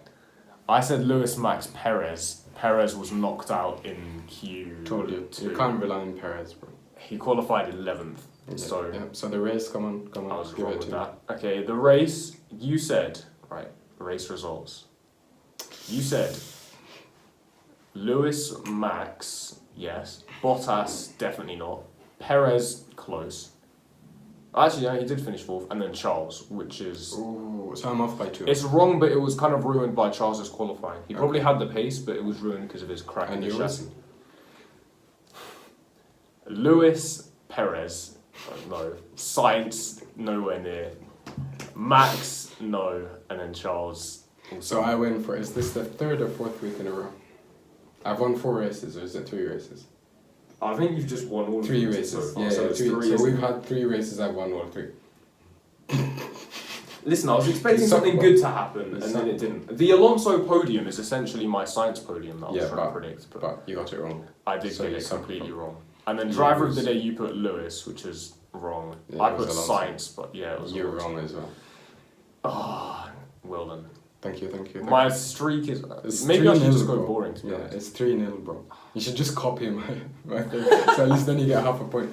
I said Lewis, Max, Perez. Perez was knocked out in Q2. Told you. You can't rely on Perez, bro. He qualified 11th. Yeah. So the race, come on. I was give wrong it with to that. Okay, the race, you said, right, race results. You said Lewis, Max, yes. Bottas, definitely not. Perez, close. Actually, yeah, he did finish 4th. And then Charles, which is... Ooh, so I'm off by 2. It's wrong, but it was kind of ruined by Charles's qualifying. He probably had the pace, but it was ruined because of his crack in the chassis. Lewis, Perez... no. Sainz, nowhere near. Max, no. And then Charles. Also. So I win for... Is this the 3rd or 4th week in a row? I've won 4 races, or is it 3 races? I think you've just won all 3 races. So far, so 3. So we've had 3 races, I've won all 3. Listen, I was expecting something good to happen, and then it didn't. The Alonso podium is essentially my science podium that I was trying to predict. But you got it wrong. I did get it completely wrong. And then driver of the day, you put Lewis, which is wrong. Yeah, I put science, but yeah, it was. You're wrong as well. Ah, well done. Thank you. My streak is... It's maybe I should 3-0, just go bro. boring, to be Yeah, honest. it's 3-0, bro. You should just copy my thing. So at least then you get half a point.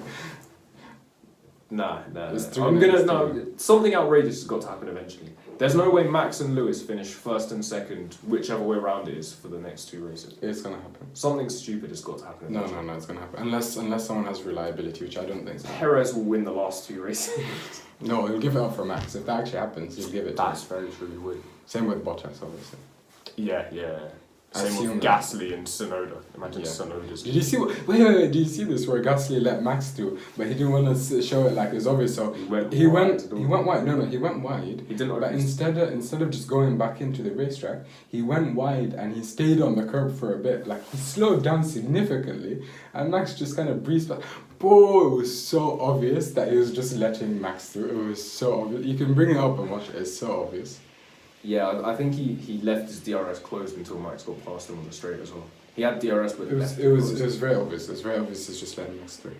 Nah. It's Something outrageous has got to happen eventually. There's no way Max and Lewis finish first and second, whichever way around it is, for the next 2 races. It's gonna happen. Something stupid has got to happen eventually. No, it's gonna happen. Unless someone has reliability, which I don't think so. Perez will win the last 2 races. No, he'll give it up for Max. If that actually happens, he'll give it to him. That's very true, he would. Same with Bottas, obviously. Yeah. I Same assume with that. Gasly and Tsunoda. Imagine Tsunoda's... Did you see wait, did you see this where Gasly let Max through, but he didn't want to show it like it was obvious, so he went wide. No, he went wide. He didn't. But instead of just going back into the racetrack, he went wide and he stayed on the curb for a bit. Like he slowed down significantly, and Max just kind of breezed past. Bro, it was so obvious that he was just letting Max through. It was so obvious. You can bring it up and watch it. It's so obvious. Yeah, I think he left his DRS closed until Max got past him on the straight as well. He had DRS, but it was very obvious. It was very obvious. It's just letting Max through.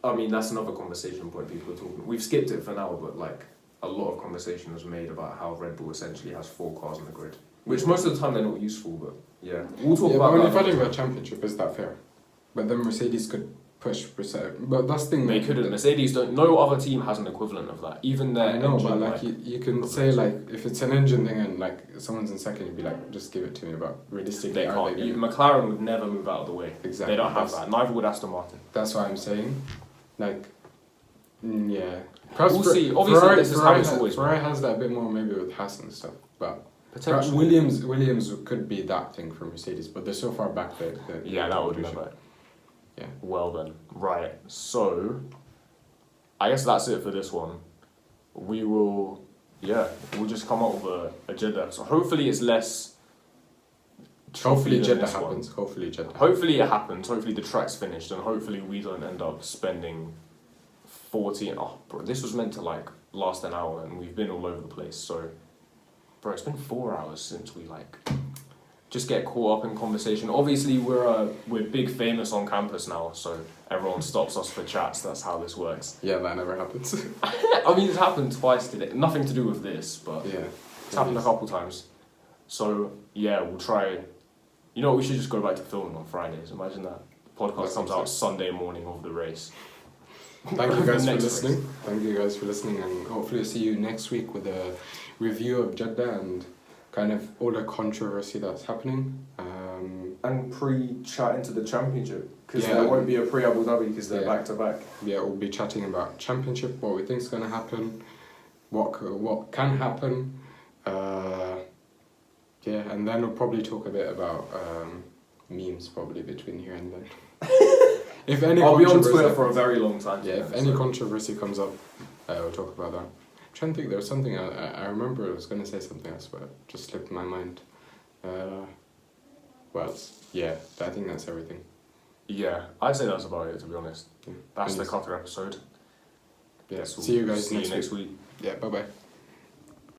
I mean, that's another conversation point people are talking. We've skipped it for now, but like a lot of conversation was made about how Red Bull essentially has 4 cars on the grid, which most of the time they're not useful. But yeah, we'll talk about that. When that. you're fighting for a championship, is that fair? But then Mercedes could push but that's the thing. They couldn't. Mercedes don't. No other team has an equivalent of that. Even their No, engine, but like you can say like if it's an engine thing and like someone's in second, you'd be like, just give it to me. But realistically, they can't. McLaren would never move out of the way. Exactly. They don't have that. Neither would Aston Martin. That's why I'm saying, like, yeah. We'll see. Obviously, this is how it's always. Ferrari has that a bit more maybe with Haas and stuff, but potentially Williams could be that thing for Mercedes, but they're so far back that yeah, that would never. Yeah. Well then, right. So, I guess that's it for this one. We'll just come up with a Jeddah. So hopefully it's less. Hopefully than Jeddah this happens. one. Hopefully Jeddah. Hopefully it happens. Hopefully the track's finished, and hopefully we don't end up spending 14. Oh, bro, this was meant to like last an hour, and we've been all over the place. So, bro, it's been 4 hours since we like. Just get caught up in conversation. Obviously, we're big famous on campus now, so everyone stops us for chats. That's how this works. Yeah, that never happens. I mean, it's happened twice today. Nothing to do with this, but yeah, it's happened a couple times. So yeah, we'll try. You know what? We should just go back to filming on Fridays. Imagine that. The podcast comes out Sunday morning of the race. Thank you guys for Next listening. race. Thank you guys for listening, and hopefully I'll see you next week with a review of Jeddah and kind of all the controversy that's happening. And pre-chat into the championship, because Yeah. there won't be a pre-Abu Dhabi because they're Yeah. back to back. Yeah, we'll be chatting about championship, what we think is going to happen, what can happen. Yeah, and then we'll probably talk a bit about memes probably between here and then. If any I'll be on controversy Twitter for a happens- very long time. Yeah, if any controversy comes up, we'll talk about that. I'm trying to think, there was something, I remember I was going to say something else, but it just slipped my mind. Well, yeah, I think that's everything. Yeah, I'd say that's about it, to be honest. Yeah. That's the Peace. Qatar episode. Yeah, Guess we'll see you guys see you next week. Yeah, bye-bye.